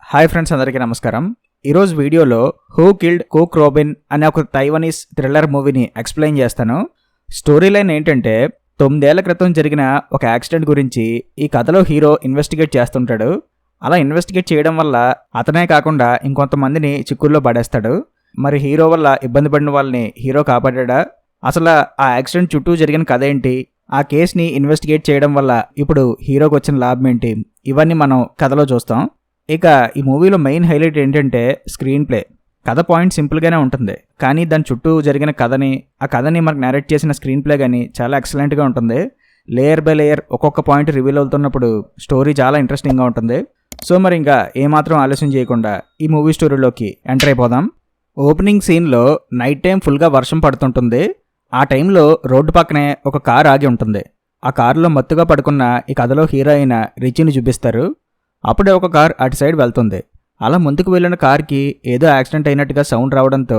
Hi friends, అందరికీ నమస్కారం. ఈరోజు వీడియోలో హూ కిల్డ్ కుక్ రోబిన్ అనే ఒక తైవానీస్ థ్రిల్లర్ మూవీని ఎక్స్ప్లెయిన్ చేస్తాను. స్టోరీ లైన్ ఏంటంటే 9 ఏళ్ల క్రితం జరిగిన ఒక యాక్సిడెంట్ గురించి ఈ కథలో హీరో ఇన్వెస్టిగేట్ చేస్తుంటాడు. అలా ఇన్వెస్టిగేట్ చేయడం వల్ల అతనే కాకుండా ఇంకొంతమందిని చిక్కుల్లో పడేస్తాడు. మరి హీరో వల్ల ఇబ్బంది పడిన వాళ్ళని హీరో కాపాడా? అసలు ఆ యాక్సిడెంట్ చుట్టూ జరిగిన కథ ఏంటి? ఆ కేసుని ఇన్వెస్టిగేట్ చేయడం వల్ల ఇప్పుడు హీరోకి వచ్చిన లాభం ఏంటి? ఇవన్నీ మనం కథలో చూస్తాం. ఇక ఈ మూవీలో మెయిన్ హైలైట్ ఏంటంటే స్క్రీన్ ప్లే. కథ పాయింట్ సింపుల్గానే ఉంటుంది, కానీ దాని చుట్టూ జరిగిన ఆ కథని మనకు నేరేట్ చేసిన స్క్రీన్ ప్లే కానీ చాలా ఎక్సలెంట్గా ఉంటుంది. లేయర్ బై లేయర్ ఒక్కొక్క పాయింట్ రివీల్ అవుతున్నప్పుడు స్టోరీ చాలా ఇంట్రెస్టింగ్గా ఉంటుంది. సో మరి ఇంకా ఏమాత్రం ఆలస్యం చేయకుండా ఈ మూవీ స్టోరీలోకి ఎంటర్ అయిపోదాం. ఓపెనింగ్ సీన్లో నైట్ టైం ఫుల్గా వర్షం పడుతుంటుంది. ఆ టైంలో రోడ్డు పక్కనే ఒక కార్ ఆగి ఉంటుంది. ఆ కారులో మత్తుగా పడుకున్న ఈ కథలో హీరో అయిన రిచీని చూపిస్తారు. అప్పుడే ఒక కార్ అటు సైడ్ వెళ్తుంది. అలా ముందుకు వెళ్ళిన కార్కి ఏదో యాక్సిడెంట్ అయినట్టుగా సౌండ్ రావడంతో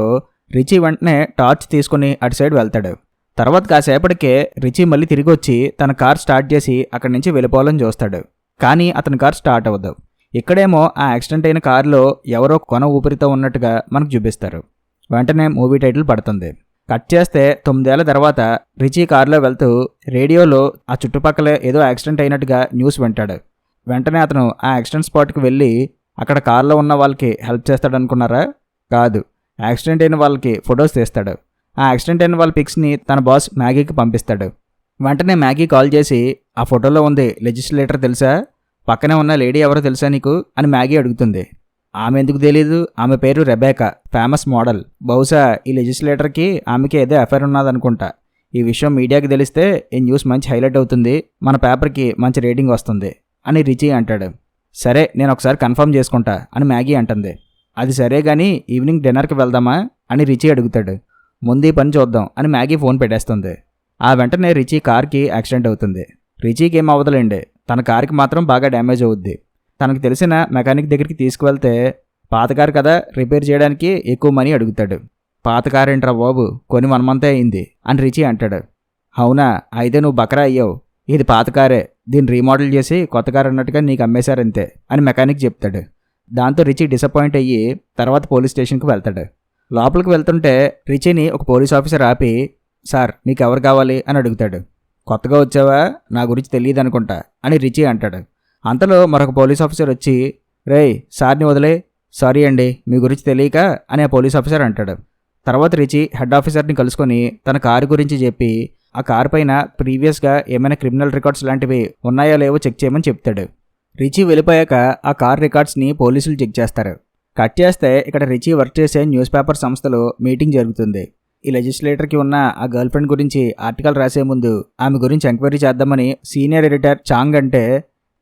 రిచీ వెంటనే టార్చ్ తీసుకుని అటు సైడ్ వెళ్తాడు. తర్వాత కాసేపటికే రిచీ మళ్ళీ తిరిగి వచ్చి తన కార్ స్టార్ట్ చేసి అక్కడి నుంచి వెళ్ళిపోవాలని చూస్తాడు. కానీ అతని కార్ స్టార్ట్ అవ్వదు. ఇక్కడేమో ఆ యాక్సిడెంట్ అయిన కారులో ఎవరో కొన ఊపిరితో ఉన్నట్టుగా మనకు చూపిస్తారు. వెంటనే మూవీ టైటిల్ పడుతుంది. కట్ చేస్తే 9 ఏళ్ల తర్వాత రిచీ కారులో వెళ్తూ రేడియోలో ఆ చుట్టుపక్కల ఏదో యాక్సిడెంట్ అయినట్టుగా న్యూస్ వింటాడు. వెంటనే అతను ఆ యాక్సిడెంట్ స్పాట్కి వెళ్ళి అక్కడ కార్లో ఉన్న వాళ్ళకి హెల్ప్ చేస్తాడనుకున్నారా? కాదు, యాక్సిడెంట్ అయిన వాళ్ళకి ఫొటోస్ తీస్తాడు. ఆ యాక్సిడెంట్ అయిన వాళ్ళ పిక్స్ని తన బాస్ మ్యాగీకి పంపిస్తాడు. వెంటనే మ్యాగీ కాల్ చేసి ఆ ఫోటోలో ఉంది లెజిస్లేటర్ తెలుసా? పక్కనే ఉన్న లేడీ ఎవరో తెలుసా నీకు అని మ్యాగీ అడుగుతుంది. ఆమె ఎందుకు తెలీదు? ఆమె పేరు రెబేకా, ఫేమస్ మోడల్. బహుశా ఈ లెజిస్లేటర్కి ఆమెకి ఏదో అఫైర్ ఉన్నదనుకుంటా. ఈ విషయం మీడియాకి తెలిస్తే ఈ న్యూస్ మంచి హైలైట్ అవుతుంది, మన పేపర్కి మంచి రేటింగ్ వస్తుంది అని రిచీ అంటాడు. సరే, నేను ఒకసారి కన్ఫర్మ్ చేసుకుంటా అని మ్యాగీ అంటుంది. అది సరే కానీ ఈవినింగ్ డిన్నర్కి వెళ్దామా అని రిచీ అడుగుతాడు. ముందు ఈ పని చూద్దాం అని మ్యాగీ ఫోన్ పెట్టేస్తుంది. ఆ వెంటనే రిచీ కార్కి యాక్సిడెంట్ అవుతుంది. రిచీకి ఏం అవ్వదులేండి, తన కార్కి మాత్రం బాగా డ్యామేజ్ అవుద్ది. తనకు తెలిసిన మెకానిక్ దగ్గరికి తీసుకువెళ్తే పాత కారు కదా, రిపేర్ చేయడానికి ఎక్కువ మనీ అడుగుతాడు. పాత కారు ఏంట్రా బాబు, కొని 1 month అయింది అని రిచీ అంటాడు. అవునా, అయితే నువ్వు బకరా అయ్యావు. ఇది పాత కారే, దీన్ని రీమోడల్ చేసి కొత్త కారు అన్నట్టుగా నీకు అమ్మేశారంతే అని మెకానిక్ చెప్తాడు. దాంతో రిచీ డిసప్పాయింట్ అయ్యి తర్వాత పోలీస్ స్టేషన్కి వెళ్తాడు. లోపలికి వెళ్తుంటే రిచీని ఒక పోలీస్ ఆఫీసర్ ఆపి, సార్ మీకు ఎవరు కావాలి అని అడుగుతాడు. కొత్తగా వచ్చావా, నా గురించి తెలియదు అనుకుంటా అని రిచీ అంటాడు. అంతలో మరొక పోలీస్ ఆఫీసర్ వచ్చి, రేయ్ సార్ని వదిలే, సారీ అండి మీ గురించి తెలియక అని ఆ పోలీస్ ఆఫీసర్ అంటాడు. తర్వాత రిచీ హెడ్ ఆఫీసర్ని కలుసుకొని తన కారు గురించి చెప్పి ఆ కారు పైన ప్రీవియస్గా ఏమైనా క్రిమినల్ రికార్డ్స్ లాంటివి ఉన్నాయో లేవో చెక్ చేయమని చెప్తాడు. రిచీ వెళ్ళిపోయాక ఆ కార్ రికార్డ్స్ని పోలీసులు చెక్ చేస్తారు. కట్ చేస్తే ఇక్కడ రిచీ వర్క్ చేసే న్యూస్ పేపర్ సంస్థలో మీటింగ్ జరుగుతుంది. ఈ లెజిస్లేటర్కి ఉన్న ఆ గర్ల్ ఫ్రెండ్ గురించి ఆర్టికల్ రాసే ముందు ఆమె గురించి ఎంక్వైరీ చేద్దామని సీనియర్ ఎడిటర్ చాంగ్ అంటే,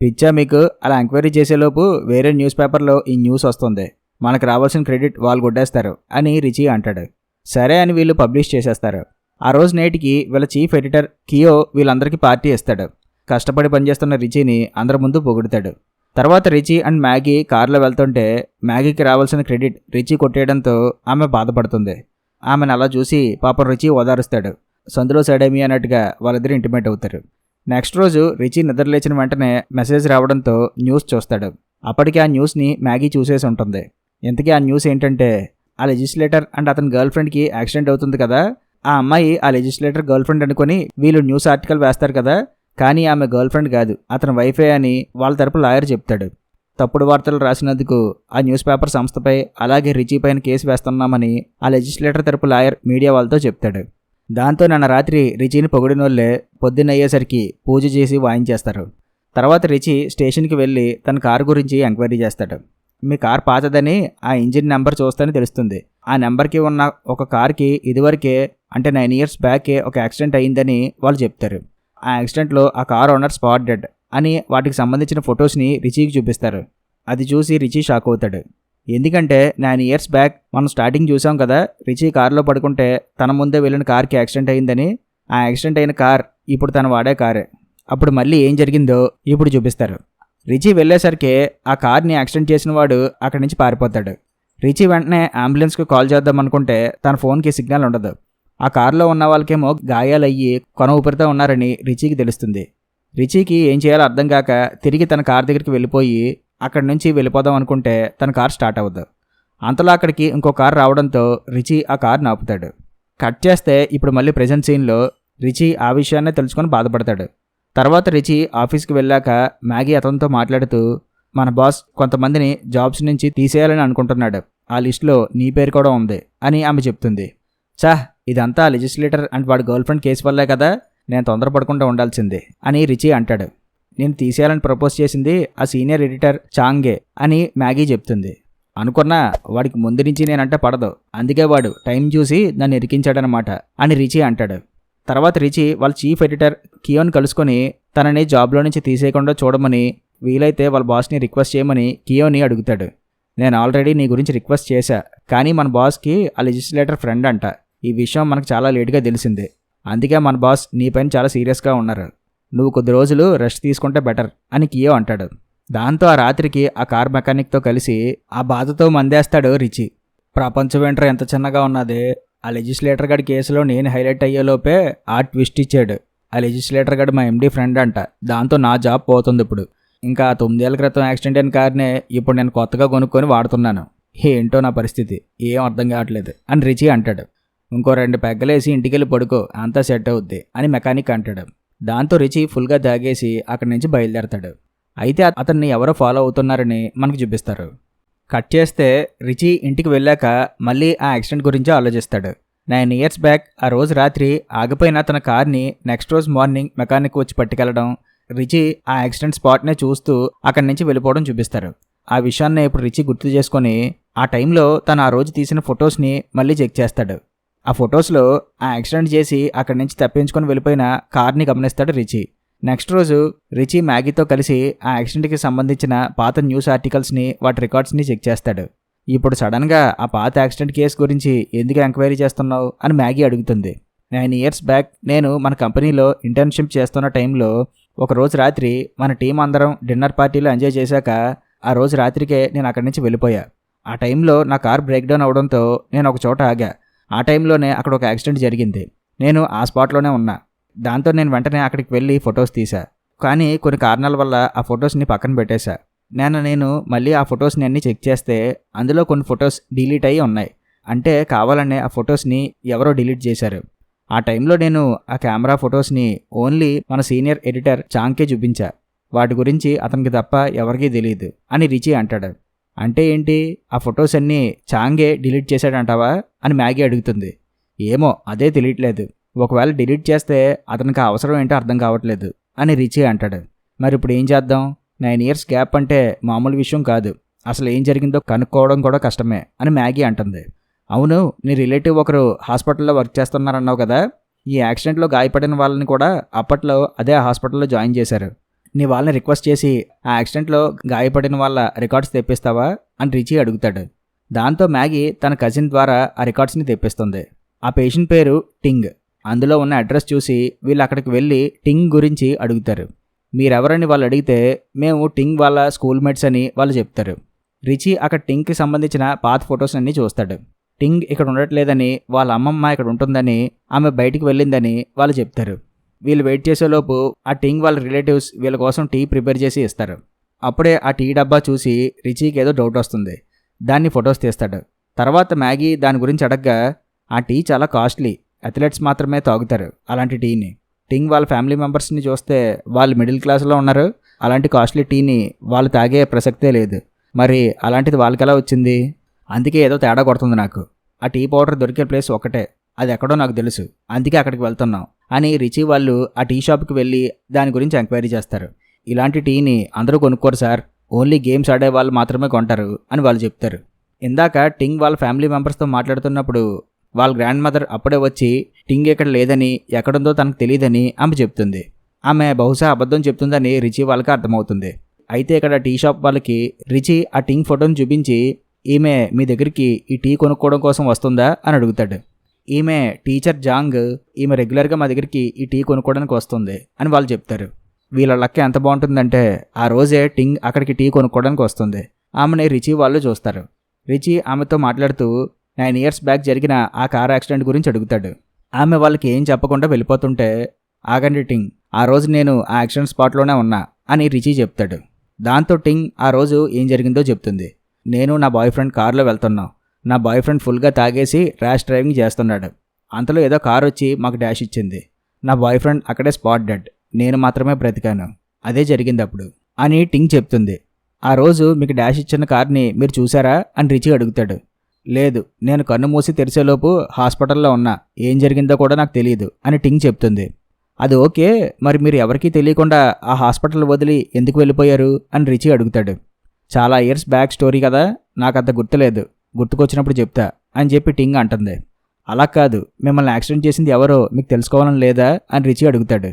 పిచ్చా మీకు, అలా ఎంక్వైరీ చేసేలోపు వేరే న్యూస్ పేపర్లో ఈ న్యూస్ వస్తుంది, మనకు రావాల్సిన క్రెడిట్ వాళ్ళు కొట్టేస్తారు అని రిచీ అంటాడు. సరే అని వీళ్ళు పబ్లిష్ చేసేస్తారు. ఆ రోజు నైట్కి వీళ్ళ చీఫ్ ఎడిటర్ కియో వీళ్ళందరికీ పార్టీ ఇస్తాడు. కష్టపడి పనిచేస్తున్న రిచీని అందరి ముందు పొగుడుతాడు. తర్వాత రిచీ అండ్ మ్యాగీ కారులో వెళ్తుంటే మ్యాగీకి రావాల్సిన క్రెడిట్ రిచీ కొట్టేయడంతో ఆమె బాధపడుతుంది. ఆమెను అలా చూసి పాపం రిచీ ఓదారుస్తాడు. సందులో సైడేమి అన్నట్టుగా వాళ్ళిద్దరు ఇంటిమేట్ అవుతారు. నెక్స్ట్ రోజు రిచీ నిద్రలేచిన వెంటనే మెసేజ్ రావడంతో న్యూస్ చూస్తాడు. అప్పటికి ఆ న్యూస్ని మ్యాగీ చూసేసి ఉంటుంది. ఇంతకీ ఆ న్యూస్ ఏంటంటే, ఆ లెజిస్లేటర్ అండ్ అతని గర్ల్ ఫ్రెండ్కి యాక్సిడెంట్ అవుతుంది కదా, ఆ అమ్మాయి ఆ లెజిస్లేటర్ గర్ల్ ఫ్రెండ్ అనుకుని వీళ్ళు న్యూస్ ఆర్టికల్ వేస్తారు కదా, కానీ ఆమె గర్ల్ ఫ్రెండ్ కాదు, అతని వైఫే అని వాళ్ళ తరపు లాయర్ చెప్తాడు. తప్పుడు వార్తలు రాసినందుకు ఆ న్యూస్ పేపర్ సంస్థపై అలాగే రిచీ పైన కేసు వేస్తున్నామని ఆ లెజిస్లేటర్ తరపు లాయర్ మీడియా వాళ్ళతో చెప్తాడు. దాంతో నిన్న రాత్రి రిచీని పొగిడినోళ్లే పొద్దున్న అయ్యేసరికి పూజ చేసి వాయించేస్తారు. తర్వాత రిచీ స్టేషన్కి వెళ్ళి తన కారు గురించి ఎంక్వైరీ చేస్తాడు. మీ కార్ పాతదని ఆ ఇంజిన్ నెంబర్ చూస్తేనే తెలుస్తుంది. ఆ నెంబర్కి ఉన్న ఒక కార్కి ఇదివరకే అంటే 9 years బ్యాకే ఒక యాక్సిడెంట్ అయ్యిందని వాళ్ళు చెప్తారు. ఆ యాక్సిడెంట్లో ఆ కార్ ఓనర్ స్పాట్ డెడ్ అని వాటికి సంబంధించిన ఫొటోస్ని రిచీకి చూపిస్తారు. అది చూసి రిచీ షాక్ అవుతాడు. ఎందుకంటే 9 years బ్యాక్ మనం స్టార్టింగ్ చూసాం కదా, రిచీ కారులో పడుకుంటే తన ముందే వెళ్ళిన కార్కి యాక్సిడెంట్ అయ్యిందని. ఆ యాక్సిడెంట్ అయిన కార్ ఇప్పుడు తను వాడే కారే. అప్పుడు మళ్ళీ ఏం జరిగిందో ఇప్పుడు చూపిస్తారు. రిచీ వెళ్ళేసరికి ఆ కార్ని యాక్సిడెంట్ చేసిన వాడు అక్కడి నుంచి పారిపోతాడు. రిచీ వెంటనే అంబులెన్స్కి కాల్ చేద్దాం అనుకుంటే తన ఫోన్కి సిగ్నల్ ఉండదు. ఆ కారులో ఉన్న వాళ్ళకేమో గాయాలయ్యి కొన ఊపిరితో ఉన్నారని రిచీకి తెలుస్తుంది. రిచీకి ఏం చేయాలో అర్థం కాక తిరిగి తన కార్ దగ్గరికి వెళ్ళిపోయి అక్కడి నుంచి వెళ్ళిపోదాం అనుకుంటే తన కార్ స్టార్ట్ అవ్వదు. అంతలో అక్కడికి ఇంకో కార్ రావడంతో రిచీ ఆ కార్ ఆపుతాడు. కట్ చేస్తే ఇప్పుడు మళ్ళీ ప్రెజెంట్ సీన్లో రిచీ ఆ విషయాన్నే తెలుసుకొని బాధపడతాడు. తర్వాత రిచీ ఆఫీస్కి వెళ్ళాక మ్యాగీ అతనితో మాట్లాడుతూ, మన బాస్ కొంతమందిని జాబ్స్ నుంచి తీసేయాలని అనుకుంటున్నాడు, ఆ లిస్టులో నీ పేరు కూడా ఉంది అని ఆమె చెప్తుంది. ఇదంతా లెజిస్లేటర్ అండ్ వాడి గర్ల్ ఫ్రెండ్ కేసు వల్లే కదా, నేను తొందరపడకుండా ఉండాల్సిందే అని రిచీ అంటాడు. నేను తీసేయాలని ప్రపోజ్ చేసింది ఆ సీనియర్ ఎడిటర్ చాంగే అని మ్యాగీ చెప్తుంది. అనుకున్నా వాడికి ముందు నుంచి నేనంటే పడదు, అందుకే వాడు టైం చూసి నన్ను ఇరికించాడనమాట అని రిచీ అంటాడు. తర్వాత రిచీ వాళ్ళ చీఫ్ ఎడిటర్ కియోని కలుసుకొని తనని జాబ్లో నుంచి తీసేయకుండా చూడమని, వీలైతే వాళ్ళ బాస్ని రిక్వెస్ట్ చేయమని కియోని అడుగుతాడు. నేను ఆల్రెడీ నీ గురించి రిక్వెస్ట్ చేశా, కానీ మన బాస్కి ఆ లెజిస్లేటర్ ఫ్రెండ్ అంట, ఈ విషయం మనకు చాలా లేటుగా తెలిసింది, అందుకే మన బాస్ నీ పైన చాలా సీరియస్గా ఉన్నారు, నువ్వు కొద్ది రోజులు రెస్ట్ తీసుకుంటే బెటర్ అని కియో అంటాడు. దాంతో ఆ రాత్రికి ఆ కార్ మెకానిక్తో కలిసి ఆ బాధతో మందేస్తాడు రిచీ. ప్రపంచం వెంటర్ ఎంత చిన్నగా ఉన్నది, ఆ లెజిస్లేటర్ గడి కేసులో నేను హైలైట్ అయ్యేలోపే ఆ ట్విస్ట్ ఇచ్చాడు. ఆ లెజిస్లేటర్ గడి మా ఎండీ ఫ్రెండ్ అంట, దాంతో నా జాబ్ పోతుంది ఇప్పుడు. ఇంకా 9 ఏళ్ల క్రితం యాక్సిడెంట్ అయిన కార్నే ఇప్పుడు నేను కొత్తగా కొనుక్కొని వాడుతున్నాను, ఏంటో నా పరిస్థితి ఏం అర్థం కావట్లేదు అని రిచీ అంటాడు. ఇంకో 2 పెగ్గలేసి ఇంటికెళ్ళి పడుకో, అంతా సెట్ అవుద్ది అని మెకానిక్ అంటాడు. దాంతో రిచీ ఫుల్గా తాగేసి అక్కడి నుంచి బయలుదేరతాడు. అయితే అతన్ని ఎవరో ఫాలో అవుతున్నారని మనకు చూపిస్తారు. కట్ చేస్తే రిచీ ఇంటికి వెళ్ళాక మళ్ళీ ఆ యాక్సిడెంట్ గురించి ఆలోచిస్తాడు. 9 years బ్యాక్ ఆ రోజు రాత్రి ఆగిపోయిన తన కార్ని నెక్స్ట్ రోజు మార్నింగ్ మెకానిక్ వచ్చి పట్టుకెళ్ళడం, రిచీ ఆ యాక్సిడెంట్ స్పాట్నే చూస్తూ అక్కడి నుంచి వెళ్ళిపోవడం చూపిస్తారు. ఆ విషయాన్ని ఇప్పుడు రిచీ గుర్తు చేసుకొని ఆ టైంలో తను ఆ రోజు తీసిన ఫొటోస్ని మళ్ళీ చెక్ చేస్తాడు. ఆ ఫొటోస్లో ఆ యాక్సిడెంట్ చేసి అక్కడి నుంచి తప్పించుకొని వెళ్ళిపోయిన కార్ని గమనిస్తాడు రిచీ. నెక్స్ట్ రోజు రిచీ మ్యాగీతో కలిసి ఆ యాక్సిడెంట్కి సంబంధించిన పాత న్యూస్ ఆర్టికల్స్ని వాటి రికార్డ్స్ని చెక్ చేస్తాడు. ఇప్పుడు సడన్గా ఆ పాత యాక్సిడెంట్ కేసు గురించి ఎందుకు ఎంక్వైరీ చేస్తున్నావు అని మ్యాగీ అడుగుతుంది. 9 years బ్యాక్ నేను మన కంపెనీలో ఇంటర్న్షిప్ చేస్తున్న టైంలో ఒకరోజు రాత్రి మన టీం అందరం డిన్నర్ పార్టీలో ఎంజాయ్ చేశాక ఆ రోజు రాత్రికే నేను అక్కడి నుంచి వెళ్ళిపోయా. ఆ టైంలో నా కార్ బ్రేక్ డౌన్ అవడంతో నేను ఒక చోట ఆగా. ఆ టైంలోనే అక్కడ ఒక యాక్సిడెంట్ జరిగింది, నేను ఆ స్పాట్లోనే ఉన్నా. దాంతో నేను వెంటనే అక్కడికి వెళ్ళి ఫొటోస్ తీసా, కానీ కొన్ని కారణాల వల్ల ఆ ఫొటోస్ని పక్కన పెట్టేశా. నేను మళ్ళీ ఆ ఫొటోస్ని అన్నీ చెక్ చేస్తే అందులో కొన్ని ఫొటోస్ డిలీట్ అయ్యి ఉన్నాయి, అంటే కావాలనే ఆ ఫొటోస్ని ఎవరో డిలీట్ చేశారు. ఆ టైంలో నేను ఆ కెమెరా ఫొటోస్ని ఓన్లీ మన సీనియర్ ఎడిటర్ చాంగ్కే చూపించా, వాటి గురించి అతనికి తప్ప ఎవరికీ తెలియదు అని రిచీ అంటాడు. అంటే ఏంటి, ఆ ఫొటోస్ అన్నీ చాంగే డిలీట్ చేశాడంటావా అని మ్యాగీ అడుగుతుంది. ఏమో అదే తెలియట్లేదు, ఒకవేళ డిలీట్ చేస్తే అతనికి అవసరం ఏంటో అర్థం కావట్లేదు అని రిచీ అంటాడు. మరి ఇప్పుడు ఏం చేద్దాం, 9 years గ్యాప్ అంటే మామూలు విషయం కాదు, అసలు ఏం జరిగిందో కనుక్కోవడం కూడా కష్టమే అని మ్యాగీ అంటుంది. అవును, నీ రిలేటివ్ ఒకరు హాస్పిటల్లో వర్క్ చేస్తున్నారన్నావు కదా, ఈ యాక్సిడెంట్లో గాయపడిన వాళ్ళని కూడా అప్పట్లో అదే హాస్పిటల్లో జాయిన్ చేశారు, నీ వాళ్ళని రిక్వెస్ట్ చేసి ఆ యాక్సిడెంట్లో గాయపడిన వాళ్ళ రికార్డ్స్ తెప్పిస్తావా అని రిచీ అడుగుతాడు. దాంతో మ్యాగీ తన కజిన్ ద్వారా ఆ రికార్డ్స్ని తెప్పిస్తుంది. ఆ పేషెంట్ పేరు టింగ్, అందులో ఉన్న అడ్రస్ చూసి వీళ్ళు అక్కడికి వెళ్ళి టింగ్ గురించి అడుగుతారు. మీరెవరని వాళ్ళు అడిగితే మేము టింగ్ వాళ్ళ స్కూల్మేట్స్ అని వాళ్ళు చెప్తారు. రిచీ అక్కడ టింగ్కి సంబంధించిన పాత ఫొటోస్ అన్నీ చూస్తాడు. టింగ్ ఇక్కడ ఉండట్లేదని, వాళ్ళ అమ్మమ్మ ఇక్కడ ఉంటుందని, ఆమె బయటికి వెళ్ళిందని వాళ్ళు చెప్తారు. వీళ్ళు వెయిట్ చేసేలోపు ఆ టింగ్ వాళ్ళ రిలేటివ్స్ వీళ్ళ కోసం టీ ప్రిపేర్ చేసి ఇస్తారు. అప్పుడే ఆ టీ డబ్బా చూసి రిచీకి ఏదో డౌట్ వస్తుంది, దాన్ని ఫొటోస్ తీస్తాడు. తర్వాత మ్యాగీ దాని గురించి అడగ్గా ఆ టీ చాలా కాస్ట్లీ, అథ్లెట్స్ మాత్రమే తాగుతారు అలాంటి టీని, టింగ్ వాళ్ళ ఫ్యామిలీ మెంబర్స్ని చూస్తే వాళ్ళు మిడిల్ క్లాస్లో ఉన్నారు, అలాంటి కాస్ట్లీ టీని వాళ్ళు తాగే ప్రసక్తే లేదు, మరి అలాంటిది వాళ్ళకి ఎలా వచ్చింది, అందుకే ఏదో తేడా కొడుతుంది నాకు, ఆ టీ పౌడర్ దొరికే ప్లేస్ ఒకటే, అది ఎక్కడో నాకు తెలుసు, అందుకే అక్కడికి వెళ్తున్నాం అని రిచీ వాళ్ళు ఆ టీ షాప్కి వెళ్ళి దాని గురించి ఎంక్వైరీ చేస్తారు. ఇలాంటి టీని అందరూ కొనుక్కోరు సార్, ఓన్లీ గేమ్స్ ఆడే వాళ్ళు మాత్రమే కొంటారు అని వాళ్ళు చెప్తారు. ఇందాక టింగ్ వాళ్ళ ఫ్యామిలీ మెంబర్స్తో మాట్లాడుతున్నప్పుడు వాళ్ళ గ్రాండ్ మదర్ అప్పుడే వచ్చి టింగ్ ఇక్కడ లేదని, ఎక్కడుందో తనకు తెలియదని ఆమె చెప్తుంది. ఆమె బహుశా అబద్ధం చెప్తుందని రిచీ వాళ్ళకి అర్థమవుతుంది. అయితే ఇక్కడ టీ షాప్ వాళ్ళకి రిచీ ఆ టింగ్ ఫోటోని చూపించి, ఈమె మీ దగ్గరికి ఈ టీ కొనుక్కోవడం కోసం వస్తుందా అని అడుగుతాడు. ఈమె టీచర్ జాంగ్, ఈమె రెగ్యులర్గా మా దగ్గరికి ఈ టీ కొనుక్కోవడానికి వస్తుంది అని వాళ్ళు చెప్తారు. వీళ్ళ లక్క ఎంత బాగుంటుందంటే ఆ రోజే టింగ్ అక్కడికి టీ కొనుక్కోవడానికి వస్తుంది. ఆమెని రిచీ వాళ్ళు చూస్తారు. రిచీ ఆమెతో మాట్లాడుతూ 9 years బ్యాక్ జరిగిన ఆ కార్ యాక్సిడెంట్ గురించి అడుగుతాడు. ఆమె వాళ్ళకి ఏం చెప్పకుండా వెళ్ళిపోతుంటే, ఆగండి టింగ్, ఆ రోజు నేను ఆ యాక్సిడెంట్ స్పాట్లోనే ఉన్నా అని రిచీ చెప్తాడు. దాంతో టింగ్ ఆ రోజు ఏం జరిగిందో చెప్తుంది. నేను నా బాయ్ ఫ్రెండ్ కారులో వెళ్తున్నాం. నా బాయ్ ఫ్రెండ్ ఫుల్గా తాగేసి ర్యాష్ డ్రైవింగ్ చేస్తున్నాడు. అంతలో ఏదో కారు వచ్చి మాకు డాష్ ఇచ్చింది. నా బాయ్ ఫ్రెండ్ అక్కడే స్పాట్ డెడ్. నేను మాత్రమే బ్రతికాను. అదే జరిగింది అప్పుడు అని టింగ్ చెప్తుంది. ఆ రోజు మీకు డాష్ ఇచ్చిన కార్ని మీరు చూసారా అని రిచీ అడుగుతాడు. లేదు, నేను కన్ను మూసి తెరిచేలోపు హాస్పిటల్లో ఉన్నా. ఏం జరిగిందో కూడా నాకు తెలియదు అని టింగ్ చెప్తుంది. అది ఓకే, మరి మీరు ఎవరికీ తెలియకుండా ఆ హాస్పిటల్ వదిలి ఎందుకు వెళ్ళిపోయారు అని రిచీ అడుగుతాడు. చాలా ఇయర్స్ బ్యాక్ స్టోరీ కదా, నాకంత గుర్తులేదు, గుర్తుకొచ్చినప్పుడు చెప్తా అని చెప్పి టింగ్ అంటుంది. అలా కాదు, మిమ్మల్ని యాక్సిడెంట్ చేసింది ఎవరో మీకు తెలుసుకోవాలని లేదా అని రిచీ అడుగుతాడు.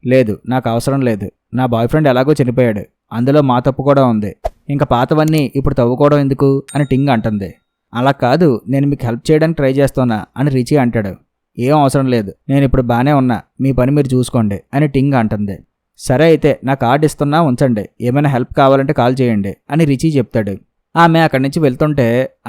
లేదు, నాకు అవసరం లేదు. నా బాయ్ ఫ్రెండ్ ఎలాగో చనిపోయాడు, అందులో మా తప్పు కూడా ఉంది. ఇంకా పాతవన్నీ ఇప్పుడు తవ్వుకోవడం ఎందుకు అని టింగ్ అంటుంది. అలా కాదు, నేను మీకు హెల్ప్ చేయడానికి ట్రై చేస్తున్నా అని రిచీ అంటాడు. ఏం అవసరం లేదు, నేను ఇప్పుడు బాగానే ఉన్నా, మీ పని మీరు చూసుకోండి అని టింగ్ అంటుంది. సరే అయితే నా కార్డు ఇస్తున్నా ఉంచండి, ఏమైనా హెల్ప్ కావాలంటే కాల్ చేయండి అని రిచీ చెప్తాడు. ఆమె అక్కడి నుంచి వెళ్తుంటే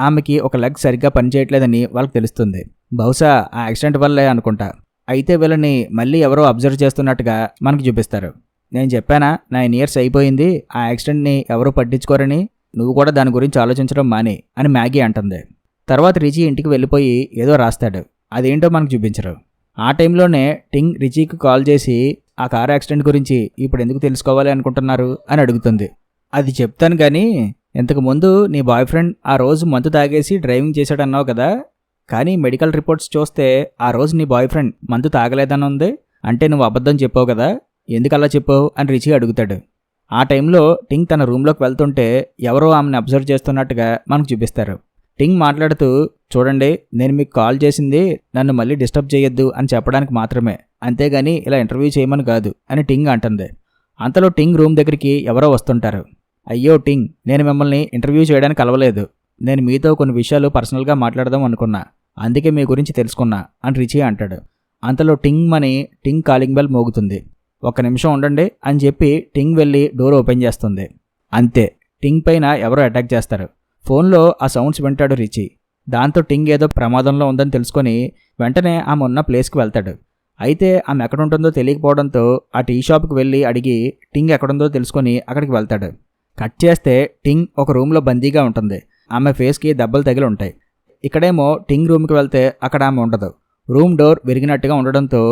ఆమెకి ఒక లెగ్ సరిగ్గా పనిచేయట్లేదని వాళ్ళకి తెలుస్తుంది. బహుశా ఆ యాక్సిడెంట్ వల్లే అనుకుంటా. అయితే వీళ్ళని మళ్ళీ ఎవరో అబ్జర్వ్ చేస్తున్నట్టుగా మనకి చూపిస్తారు. నేను చెప్పానా 9 years అయిపోయింది, ఆ యాక్సిడెంట్ని ఎవరూ పట్టించుకోరని, నువ్వు కూడా దాని గురించి ఆలోచించడం మాని అని మ్యాగీ అంటుంది. తర్వాత రిచీ ఇంటికి వెళ్ళిపోయి ఏదో రాస్తాడు. అదేంటో మనకు చూపించరు. ఆ టైంలోనే టింగ్ రిచీకి కాల్ చేసి ఆ కారు యాక్సిడెంట్ గురించి ఇప్పుడు ఎందుకు తెలుసుకోవాలి అనుకుంటున్నారు అని అడుగుతుంది. అది చెప్తాను కానీ ఇంతకుముందు నీ బాయ్ ఫ్రెండ్ ఆ రోజు మందు తాగేసి డ్రైవింగ్ చేశాడన్నావు కదా, కానీ మెడికల్ రిపోర్ట్స్ చూస్తే ఆ రోజు నీ బాయ్ ఫ్రెండ్ మందు తాగలేదని ఉంది. అంటే నువ్వు అబద్ధం చెప్పావు కదా, ఎందుకలా చెప్పావు అని రిచీ అడుగుతాడు. ఆ టైంలో టింగ్ తన రూమ్లోకి వెళ్తుంటే ఎవరో ఆమెను అబ్జర్వ్ చేస్తున్నట్టుగా మనకు చూపిస్తారు. టింగ్ మాట్లాడుతూ, చూడండి, నేను మీకు కాల్ చేసింది నన్ను మళ్ళీ డిస్టర్బ్ చేయొద్దు అని చెప్పడానికి మాత్రమే, అంతేగాని ఇలా ఇంటర్వ్యూ చేయమని కాదు అని టింగ్ అంటుంది. అంతలో టింగ్ రూమ్ దగ్గరికి ఎవరో వస్తుంటారు. అయ్యో టింగ్, నేను మిమ్మల్ని ఇంటర్వ్యూ చేయడానికి కలవలేదు. నేను మీతో కొన్ని విషయాలు పర్సనల్గా మాట్లాడదాం అనుకున్నా, అందుకే మీ గురించి తెలుసుకున్నా అని రిచీ అంటాడు. అంతలో టింగ్ కాలింగ్ బెల్ మోగుతుంది. 1 నిమిషం ఉండండి అని చెప్పి టింగ్ వెళ్ళి డోర్ ఓపెన్ చేస్తుంది. అంతే, టింగ్ పైన ఎవరో అటాక్ చేస్తారు. ఫోన్లో ఆ సౌండ్స్ వింటాడు రిచీ. దాంతో టింగ్ ఏదో ప్రమాదంలో ఉందని తెలుసుకొని వెంటనే ఆమె ఉన్న ప్లేస్కి వెళ్తాడు. అయితే ఆమె ఎక్కడుంటుందో తెలియకపోవడంతో ఆ టీ షాప్కి వెళ్ళి అడిగి టింగ్ ఎక్కడుందో తెలుసుకొని అక్కడికి వెళ్తాడు. కట్ చేస్తే టింగ్ ఒక రూమ్లో బందీగా ఉంటుంది. ఆమె ఫేస్కి దెబ్బలు తగిలి ఉంటాయి. ఇక్కడేమో టింగ్ రూమ్కి వెళ్తే అక్కడ ఆమె ఉండదు. రూమ్ డోర్ విరిగినట్టుగా ఉండడంతో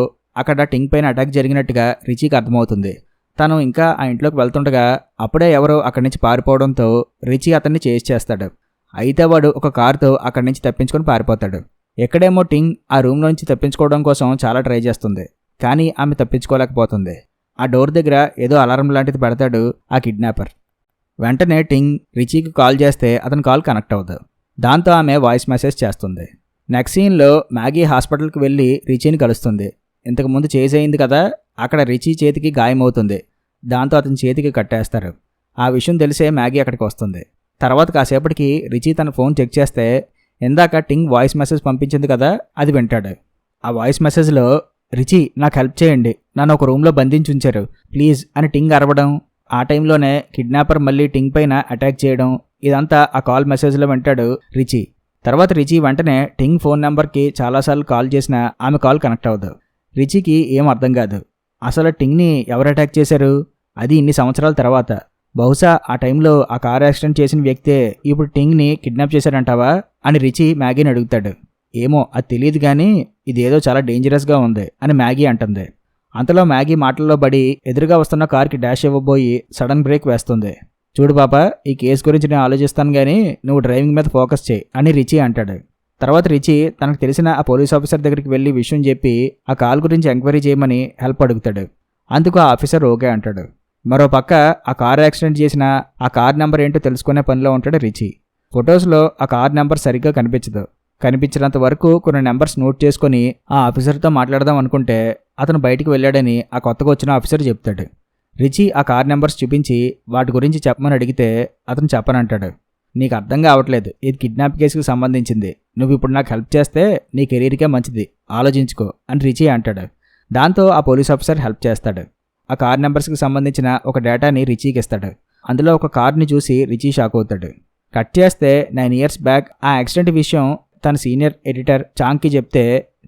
అక్కడ టింగ్ పైన అటాక్ జరిగినట్టుగా రిచీకి అర్థమవుతుంది. తను ఇంకా ఆ ఇంట్లోకి వెళ్తుండగా అప్పుడే ఎవరో అక్కడి నుంచి పారిపోవడంతో రిచీ అతన్ని చేజ్ చేస్తాడు. అయితే వాడు ఒక కారుతో అక్కడి నుంచి తప్పించుకొని పారిపోతాడు. ఎక్కడేమో టింగ్ ఆ రూమ్ నుంచి తప్పించుకోవడం కోసం చాలా ట్రై చేస్తుంది, కానీ ఆమె తప్పించుకోలేకపోతుంది. ఆ డోర్ దగ్గర ఏదో అలారం లాంటిది పెడతాడు ఆ కిడ్నాపర్. వెంటనే టింగ్ రిచీకి కాల్ చేస్తే అతని కాల్ కనెక్ట్ అవ్వదు. దాంతో ఆమె వాయిస్ మెసేజ్ చేస్తుంది. నెక్స్ట్ సీన్లో మ్యాగీ హాస్పిటల్కి వెళ్ళి రిచీని కలుస్తుంది. ఇంతకుముందు చేజ్ అయింది కదా, అక్కడ రిచీ చేతికి గాయమవుతుంది. దాంతో అతని చేతికి కట్టేస్తారు. ఆ విషయం తెలిసే మ్యాగీ అక్కడికి వస్తుంది. తర్వాత కాసేపటికి రిచీ తన ఫోన్ చెక్ చేస్తే ఇందాక టింగ్ వాయిస్ మెసేజ్ పంపించింది కదా, అది వింటాడు. ఆ వాయిస్ మెసేజ్లో రిచీ, నాకు హెల్ప్ చేయండి, నన్ను ఒక రూమ్లో బంధించుంచారు, ప్లీజ్ అని టింగ్ అరవడం. ఆ టైంలోనే కిడ్నాపర్ మళ్ళీ టింగ్ పైన అటాక్ చేయడం. ఇదంతా ఆ కాల్ మెసేజ్లో వింటాడు రిచీ. తర్వాత రిచీ వెంటనే టింగ్ ఫోన్ నెంబర్కి చాలాసార్లు కాల్ చేసినా ఆమె కాల్ కనెక్ట్ అవ్వదు. రిచీకి ఏం అర్థం కాదు. అసలు టింగ్ని ఎవరు అటాక్ చేశారు, అది ఇన్ని సంవత్సరాల తర్వాత. బహుశా ఆ టైంలో ఆ కార్ యాక్సిడెంట్ చేసిన వ్యక్తే ఇప్పుడు టింగ్ని కిడ్నాప్ చేశాడంటావా అని రిచీ మ్యాగీని అడుగుతాడు. ఏమో, అది తెలియదు కానీ ఇదేదో చాలా డేంజరస్గా ఉంది అని మ్యాగీ అంటుంది. అంతలో మ్యాగీ మాటల్లో పడి ఎదురుగా వస్తున్న కార్కి డాష్ ఇవ్వబోయి సడన్ బ్రేక్ వేస్తుంది. చూడు పాప, ఈ కేసు గురించి నేను ఆలోచిస్తాను కానీ నువ్వు డ్రైవింగ్ మీద ఫోకస్ చేయి అని రిచీ అంటాడు. తర్వాత రిచీ తనకు తెలిసిన ఆ పోలీస్ ఆఫీసర్ దగ్గరికి వెళ్ళి విషయం చెప్పి ఆ కాల్ గురించి ఎంక్వైరీ చేయమని హెల్ప్ అడుగుతాడు. అందుకు ఆ ఆఫీసర్ ఓకే అంటాడు. మరో పక్క ఆ కార్ యాక్సిడెంట్ చేసిన ఆ కార్ నెంబర్ ఏంటో తెలుసుకునే పనిలో ఉంటాడు రిచీ. ఫొటోస్లో ఆ కార్ నెంబర్ సరిగ్గా కనిపించదు. కనిపించినంత వరకు కొన్ని నెంబర్స్ నోట్ చేసుకుని ఆ ఆఫీసర్తో మాట్లాడదాం అనుకుంటే అతను బయటికి వెళ్ళాడని ఆ కొత్తగా వచ్చిన ఆఫీసర్ చెప్తాడు. రిచీ ఆ కార్ నెంబర్స్ చూపించి వాటి గురించి చెప్పమని అడిగితే అతను చెప్పనంటాడు. నీకు అర్థం కావట్లేదు, ఇది కిడ్నాప్ కేసుకు సంబంధించింది, నువ్వు ఇప్పుడు నాకు హెల్ప్ చేస్తే నీ కెరీర్కే మంచిది, ఆలోచించుకో అని రిచీ అంటాడు. దాంతో ఆ పోలీస్ ఆఫీసర్ హెల్ప్ చేస్తాడు. ఆ కార్ నెంబర్స్కి సంబంధించిన ఒక డేటాని రిచీకి ఇస్తాడు. అందులో ఒక కార్ని చూసి రిచీ షాక్ అవుతాడు. కట్ చేస్తే 9 years బ్యాక్ ఆ యాక్సిడెంట్ విషయం తన సీనియర్ ఎడిటర్ చాంగ్కి చెప్తే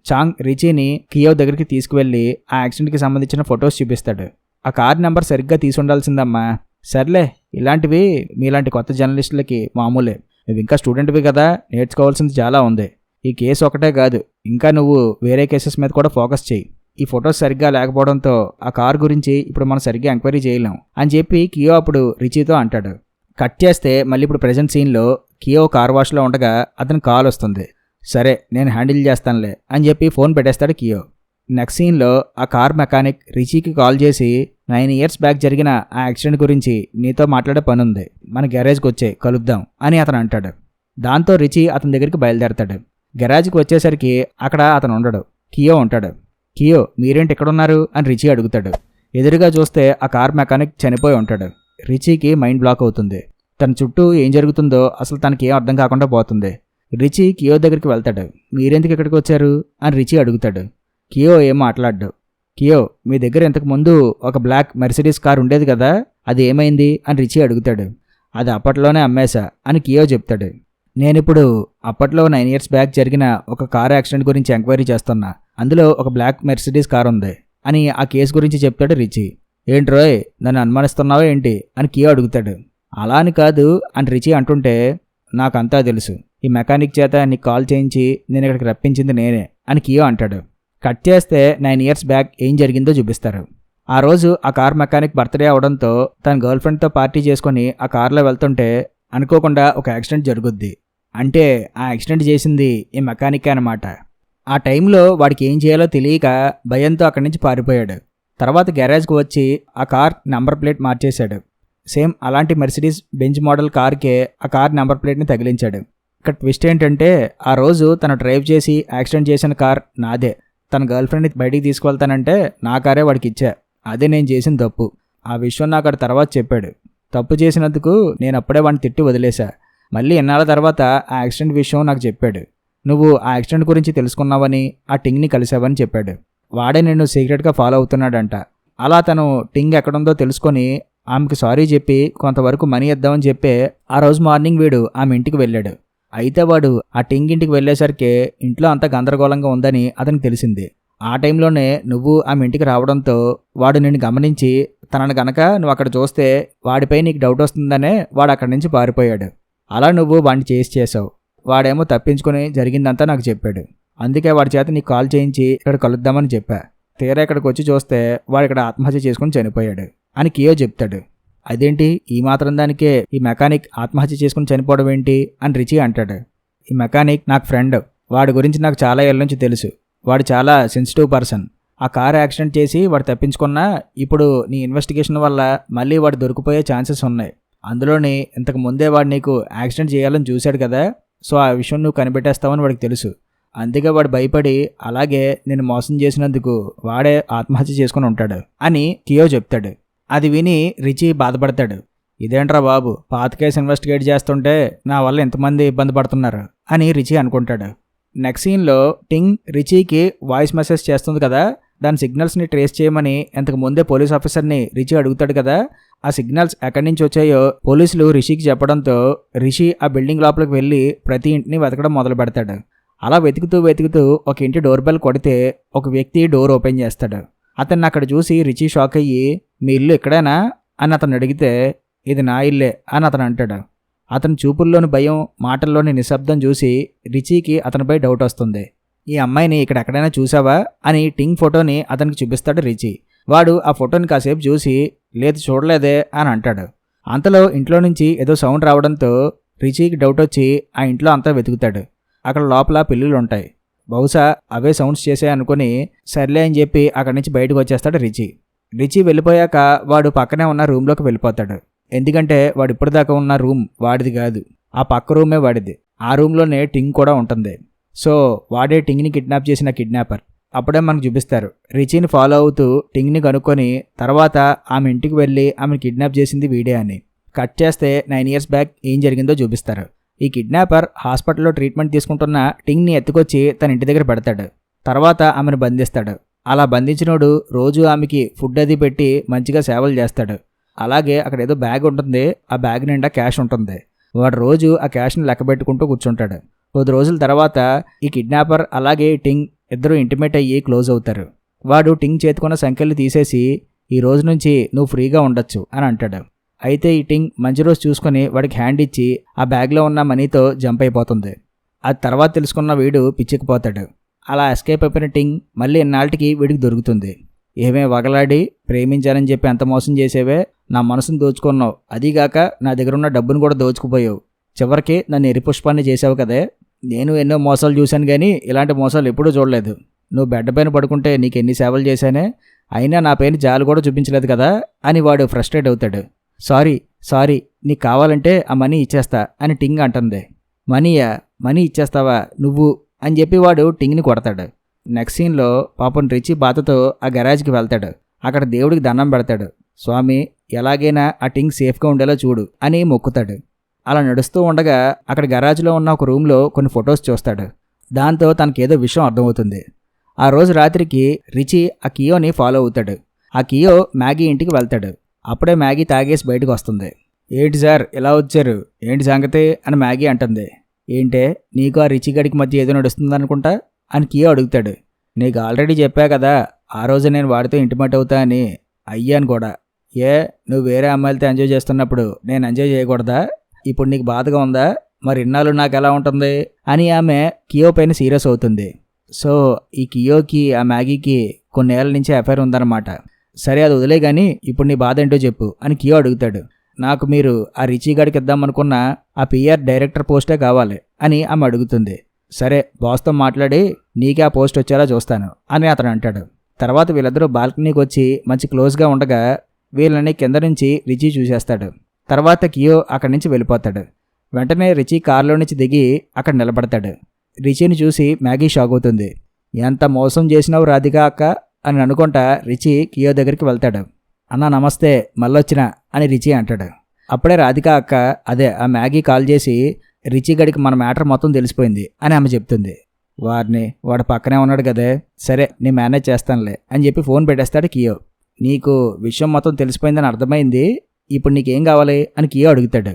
చాంగ్ రిచీని కియోవ్ దగ్గరికి తీసుకువెళ్ళి ఆ యాక్సిడెంట్కి సంబంధించిన ఫొటోస్ చూపిస్తాడు. ఆ కార్ నెంబర్ సరిగ్గా తీసుండాల్సిందమ్మా, సర్లే, ఇలాంటివి మీలాంటి కొత్త జర్నలిస్టులకి మామూలే. నువ్వు ఇంకా స్టూడెంట్వి కదా, నేర్చుకోవాల్సింది చాలా ఉంది. ఈ కేసు ఒకటే కాదు, ఇంకా నువ్వు వేరే కేసెస్ మీద కూడా ఫోకస్ చేయి. ఈ ఫొటోస్ సరిగ్గా లేకపోవడంతో ఆ కార్ గురించి ఇప్పుడు మనం సరిగ్గా ఎంక్వైరీ చేయలేం అని చెప్పి కియో అప్పుడు రిచీతో అంటాడు. కట్ చేస్తే మళ్ళీ ఇప్పుడు ప్రెజెంట్ సీన్లో కియో కార్ వాష్లో ఉండగా అతను కాల్ వస్తుంది. సరే, నేను హ్యాండిల్ చేస్తానులే అని చెప్పి ఫోన్ పెట్టేస్తాడు కియో. నెక్స్ట్ సీన్లో ఆ కార్ మెకానిక్ రిచీకి కాల్ చేసి 9 years బ్యాక్ జరిగిన ఆ యాక్సిడెంట్ గురించి నీతో మాట్లాడే పని ఉంది, మన గ్యారేజ్కి వచ్చే కలుద్దాం అని అతను అంటాడు. దాంతో రిచీ అతని దగ్గరికి బయలుదేరతాడు. గెరాజ్కి వచ్చేసరికి అక్కడ అతను ఉండడు, కియో ఉంటాడు. కియో, మీరేంటి ఇక్కడున్నారు అని రిచీ అడుగుతాడు. ఎదురుగా చూస్తే ఆ కార్ మెకానిక్ చనిపోయి ఉంటాడు. రిచీకి మైండ్ బ్లాక్ అవుతుంది. తన చుట్టూ ఏం జరుగుతుందో అసలు తనకి ఏం అర్థం కాకుండా పోతుంది. రిచీ కియో దగ్గరికి వెళ్తాడు. మీరెందుకు ఇక్కడికి వచ్చారు అని రిచీ అడుగుతాడు. కియో ఏం మాట్లాడ్డు. కియో, మీ దగ్గర ఇంతకుముందు ఒక బ్లాక్ మెర్సిడీస్ కార్ ఉండేది కదా, అది ఏమైంది అని రిచీ అడుగుతాడు. అది అప్పట్లోనే అమ్మేశా అని కియో చెప్తాడు. నేనిప్పుడు అప్పట్లో 9 years బ్యాక్ జరిగిన ఒక కార్ యాక్సిడెంట్ గురించి ఎంక్వైరీ చేస్తున్నా, అందులో ఒక బ్లాక్ మెర్సిడీస్ కార్ ఉంది అని ఆ కేసు గురించి చెప్తాడు రిచీ. ఏంట్రోయ్, నన్ను అనుమానిస్తున్నావా ఏంటి అని కియో అడుగుతాడు. అలా అని కాదు అని రిచీ అంటుంటే, నాకంతా తెలుసు, ఈ మెకానిక్ చేత నీకు కాల్ చేయించి నేను ఇక్కడికి రప్పించింది నేనే అని కియో అంటాడు. కట్ చేస్తే 9 years బ్యాక్ ఏం జరిగిందో చూపిస్తారు. ఆ రోజు ఆ కార్ మెకానిక్ బర్త్డే అవడంతో తన గర్ల్ ఫ్రెండ్తో పార్టీ చేసుకుని ఆ కార్లో వెళ్తుంటే అనుకోకుండా ఒక యాక్సిడెంట్ జరుగుద్ది. అంటే ఆ యాక్సిడెంట్ చేసింది ఈ మెకానిక్ అనమాట. ఆ టైంలో వాడికి ఏం చేయాలో తెలియక భయంతో అక్కడి నుంచి పారిపోయాడు. తర్వాత గ్యారేజ్కి వచ్చి ఆ కార్ నెంబర్ ప్లేట్ మార్చేశాడు. సేమ్ అలాంటి మెర్సిడీస్ బెంజ్ మోడల్ కార్కే ఆ కార్ నెంబర్ ప్లేట్ని తగిలించాడు. ఇక్కడ ట్విస్ట్ ఏంటంటే ఆ రోజు తను డ్రైవ్ చేసి యాక్సిడెంట్ చేసిన కార్ నాదే. తన గర్ల్ ఫ్రెండ్ని బయటికి తీసుకువెళ్తానంటే నా కారే వాడికి ఇచ్చా. అదే నేను చేసిన తప్పు. ఆ విషయం నాకు అక్కడ తర్వాత చెప్పాడు. తప్పు చేసినందుకు నేను అప్పుడే వాడిని తిట్టి వదిలేశా. మళ్ళీ ఎన్నాళ్ళ తర్వాత ఆ యాక్సిడెంట్ విషయం నాకు చెప్పాడు. నువ్వు ఆ యాక్సిడెంట్ గురించి తెలుసుకున్నావని, ఆ టింగ్ని కలిసావని చెప్పాడు. వాడే నిన్ను సీక్రెట్గా ఫాలో అవుతున్నాడంట. అలా తను టింగ్ ఎక్కడుందో తెలుసుకొని ఆమెకు సారీ చెప్పి కొంతవరకు మనీ ఇద్దామని చెప్పి ఆ రోజు మార్నింగ్ వీడు ఆమె ఇంటికి వెళ్ళాడు. అయితే వాడు ఆ టింగ్ ఇంటికి వెళ్ళేసరికి ఇంట్లో అంతా గందరగోళంగా ఉందని అతనికి తెలిసింది. ఆ టైంలోనే నువ్వు ఆమె ఇంటికి రావడంతో వాడు నిన్ను గమనించి తనను గనక నువ్వు అక్కడ చూస్తే వాడిపై నీకు డౌట్ వస్తుందనే వాడు అక్కడి నుంచి పారిపోయాడు. అలా నువ్వు వాడిని చేసావు. వాడేమో తప్పించుకొని జరిగిందంతా నాకు చెప్పాడు. అందుకే వాడి చేత నీకు కాల్ చేయించి ఇక్కడ కలుద్దామని చెప్పా. తీరా ఇక్కడికి వచ్చి చూస్తే వాడు ఇక్కడ ఆత్మహత్య చేసుకుని చనిపోయాడు అని కియో చెప్తాడు. అదేంటి, ఈ మాత్రం దానికే ఈ మెకానిక్ ఆత్మహత్య చేసుకుని చనిపోవడం ఏంటి అని రిచీ అంటాడు. ఈ మెకానిక్ నాకు ఫ్రెండ్. వాడి గురించి నాకు చాలా ఏళ్ళ నుంచి తెలుసు. వాడు చాలా సెన్సిటివ్ పర్సన్. ఆ కార్ యాక్సిడెంట్ చేసి వాడు తప్పించుకున్నా ఇప్పుడు నీ ఇన్వెస్టిగేషన్ వల్ల మళ్ళీ వాడు దొరికిపోయే ఛాన్సెస్ ఉన్నాయి. అందులోని ఇంతకు ముందే వాడు నీకు యాక్సిడెంట్ చేయాలని చూశాడు కదా, సో ఆ విషయం నువ్వు కనిపెట్టేస్తావని వాడికి తెలుసు. అందుకే వాడు భయపడి అలాగే నేను మోసం చేసినందుకు వాడే ఆత్మహత్య చేసుకుని ఉంటాడు అని కియో చెప్తాడు. అది విని రిచీ బాధపడతాడు. ఇదేంట్రా బాబు, పాత కేసు ఇన్వెస్టిగేట్ చేస్తుంటే నా వల్ల ఎంతమంది ఇబ్బంది పడుతున్నారు అని రిచీ అనుకుంటాడు. నెక్స్ట్ సీన్లో టింగ్ రిచీకి వాయిస్ మెసేజ్ చేస్తుంది కదా, దాని సిగ్నల్స్ని ట్రేస్ చేయమని ఇంతకు ముందే పోలీస్ ఆఫీసర్ని రిచీ అడుగుతాడు కదా. ఆ సిగ్నల్స్ ఎక్కడి నుంచి వచ్చాయో పోలీసులు రిషికి చెప్పడంతో రిషి ఆ బిల్డింగ్ లోపలికి వెళ్ళి ప్రతి ఇంటిని వెతకడం మొదలు పెడతాడు. అలా వెతుకుతూ ఒక ఇంటి డోర్ బెల్ కొడితే ఒక వ్యక్తి డోర్ ఓపెన్ చేస్తాడు. అతన్ని అక్కడ చూసి రిచీ షాక్ అయ్యి, మీ ఇల్లు ఇక్కడేనా అని అతను అడిగితే, ఇది నా ఇల్లే అని అతను అంటాడు. అతని చూపుల్లోని భయం, మాటల్లోని నిశ్శబ్దం చూసి రిచీకి అతనిపై డౌట్ వస్తుంది. ఈ అమ్మాయిని ఇక్కడ ఎక్కడైనా చూసావా అని టింగ్ ఫోటోని అతనికి చూపిస్తాడు రిచీ. వాడు ఆ ఫోటోని కాసేపు చూసి, లేదు చూడలేదే అని అంటాడు. అంతలో ఇంట్లో నుంచి ఏదో సౌండ్ రావడంతో రిచీకి డౌట్ వచ్చి ఆ ఇంట్లో అంతా వెతుకుతాడు. అక్కడ లోపల పిల్లులు ఉంటాయి. బహుశా అవే సౌండ్స్ చేసే అనుకుని సర్లే అని చెప్పి అక్కడి నుంచి బయటకు వచ్చేస్తాడు రిచీ. రిచీ వెళ్ళిపోయాక వాడు పక్కనే ఉన్న రూమ్లోకి వెళ్ళిపోతాడు. ఎందుకంటే వాడు ఇప్పటిదాకా ఉన్న రూమ్ వాడిది కాదు, ఆ పక్క రూమే వాడిది. ఆ రూమ్లోనే టింగ్ కూడా ఉంటుంది. సో వాడే టింగ్ని కిడ్నాప్ చేసిన కిడ్నాపర్. అప్పుడే మనకు చూపిస్తారు రిచీని ఫాలో అవుతూ టింగ్ని కనుక్కొని తర్వాత ఆమె ఇంటికి వెళ్ళి ఆమెను కిడ్నాప్ చేసింది వీడే అని. కట్ చేస్తే 9 years బ్యాక్ ఏం జరిగిందో చూపిస్తారు. ఈ కిడ్నాపర్ హాస్పిటల్లో ట్రీట్మెంట్ తీసుకుంటున్న టింగ్ని ఎత్తుకొచ్చి తన ఇంటి దగ్గర పెడతాడు. తర్వాత ఆమెను బంధిస్తాడు. అలా బంధించినోడు రోజు ఆమెకి ఫుడ్ అది పెట్టి మంచిగా సేవలు చేస్తాడు. అలాగే అక్కడ ఏదో బ్యాగ్ ఉంటుంది, ఆ బ్యాగ్ నిండా క్యాష్ ఉంటుంది. వాడు రోజు ఆ క్యాష్ని లెక్క పెట్టుకుంటూ కూర్చుంటాడు. కొద్ది రోజుల తర్వాత ఈ కిడ్నాపర్ అలాగే టింగ్ ఇద్దరు ఇంటిమేట్ అయ్యి క్లోజ్ అవుతారు. వాడు టింగ్ చేతుకున్న సంఖ్యలు తీసేసి, ఈ రోజు నుంచి నువ్వు ఫ్రీగా ఉండొచ్చు అని అంటాడు. అయితే ఈ టింగ్ మంచి రోజు చూసుకుని వాడికి హ్యాండ్ ఇచ్చి ఆ బ్యాగ్లో ఉన్న మనీతో జంప్ అయిపోతుంది. అది తర్వాత తెలుసుకున్న వీడు పిచ్చికిపోతాడు. అలా ఎస్కేప్ అయిపోయిన టింగ్ మళ్ళీ ఇన్నాళ్ళకి వీడికి దొరుకుతుంది. ఏమే వగలాడి ప్రేమించాలని చెప్పి ఎంత మోసం చేసేవే, నా మనసును దోచుకున్నావు, అదీగాక నా దగ్గర ఉన్న డబ్బును కూడా దోచుకుపోయావు, చివరికి నన్ను ఎరిపుష్పాన్ని చేసావు కదే. నేను ఎన్నో మోసాలు చూశాను కానీ ఇలాంటి మోసాలు ఎప్పుడూ చూడలేదు. నువ్వు బెడ్ పైన పడుకుంటే నీకు ఎన్ని సేవలు చేశానే, అయినా నా పైన జాలి కూడా చూపించలేదు కదా అని వాడు ఫ్రస్ట్రేట్ అవుతాడు. సారీ నీకు కావాలంటే ఆ మనీ ఇచ్చేస్తా అని టింగ్ అంటుంది. మనీ ఇచ్చేస్తావా నువ్వు అని చెప్పి వాడు టింగ్ని కొడతాడు. నెక్స్ట్ సీన్లో పాపం రిచి బాధతో ఆ గరాజ్కి వెళ్తాడు. అక్కడ దేవుడికి దండం పెడతాడు. స్వామి, ఎలాగైనా ఆ టింగ్ సేఫ్గా ఉండేలా చూడు అని మొక్కుతాడు. అలా నడుస్తూ ఉండగా అక్కడ గరాజ్లో ఉన్న ఒక రూమ్లో కొన్ని ఫొటోస్ చూస్తాడు. దాంతో తనకేదో విషయం అర్థమవుతుంది. ఆ రోజు రాత్రికి రిచి ఆ కియోని ఫాలో అవుతాడు. ఆ కియో మ్యాగీ ఇంటికి వెళ్తాడు. అప్పుడే మ్యాగీ తాగేసి బయటకు వస్తుంది. ఏంటి సార్ ఇలా వచ్చారు, ఏంటి సంగతి అని మ్యాగీ అంటుంది. ఏంటే నీకు ఆ రిచి గడికి మధ్య ఏదో నడుస్తుందనుకుంటా అని కియో అడుగుతాడు. నీకు ఆల్రెడీ చెప్పా కదా ఆ రోజు నేను వాడితో ఇంటిమేట్ అవుతా అని. అయ్యాను కూడా. నువ్వు వేరే అమ్మాయిలతో ఎంజాయ్ చేస్తున్నప్పుడు నేను ఎంజాయ్ చేయకూడదా? ఇప్పుడు నీకు బాధగా ఉందా? మరి ఇన్నాళ్ళు నాకు ఎలా ఉంటుంది అని ఆమె కియో పైన సీరియస్ అవుతుంది. సో ఈ కియోకి ఆ మ్యాగీకి కొన్నేళ్ల నుంచి అఫైర్ ఉందన్నమాట. సరే అది వదిలే కానీ ఇప్పుడు నీ బాధ ఏంటో చెప్పు అని కియో అడుగుతాడు. నాకు మీరు ఆ రిచి గాడికి ఇద్దామనుకున్న ఆ పిఆర్ డైరెక్టర్ పోస్టే కావాలి అని ఆమె అడుగుతుంది. సరే బాస్తో మాట్లాడి నీకే ఆ పోస్ట్ వచ్చేలా చూస్తాను అని అతను అంటాడు. తర్వాత వీళ్ళిద్దరూ బాల్కనీకి వచ్చి మంచి క్లోజ్గా ఉండగా వీళ్ళని కింద నుంచి రిచి చూసేస్తాడు. తర్వాత కియో అక్కడి నుంచి వెళ్ళిపోతాడు. వెంటనే రిచి కారులో నుంచి దిగి అక్కడ నిలబడతాడు. రిచిని చూసి మ్యాగీ షాక్ అవుతుంది. ఎంత మోసం చేసినావు రాధికా అక్క అని అనుకుంటా రిచి కియో దగ్గరికి వెళ్తాడు. అన్నా నమస్తే, మళ్ళొచ్చినా అని రిచి అంటాడు. అప్పుడే రాధికా అక్క అదే ఆ మ్యాగీ కాల్ చేసి రిచి గడికి మన మ్యాటర్ మొత్తం తెలిసిపోయింది అని ఆమె చెప్తుంది. వాడు పక్కనే ఉన్నాడు కదే, సరే నేను మేనేజ్ చేస్తానులే అని చెప్పి ఫోన్ పెట్టేస్తాడు కియో. నీకు విషయం మొత్తం తెలిసిపోయిందని అర్థమైంది, ఇప్పుడు నీకేం కావాలి అని కియో అడుగుతాడు.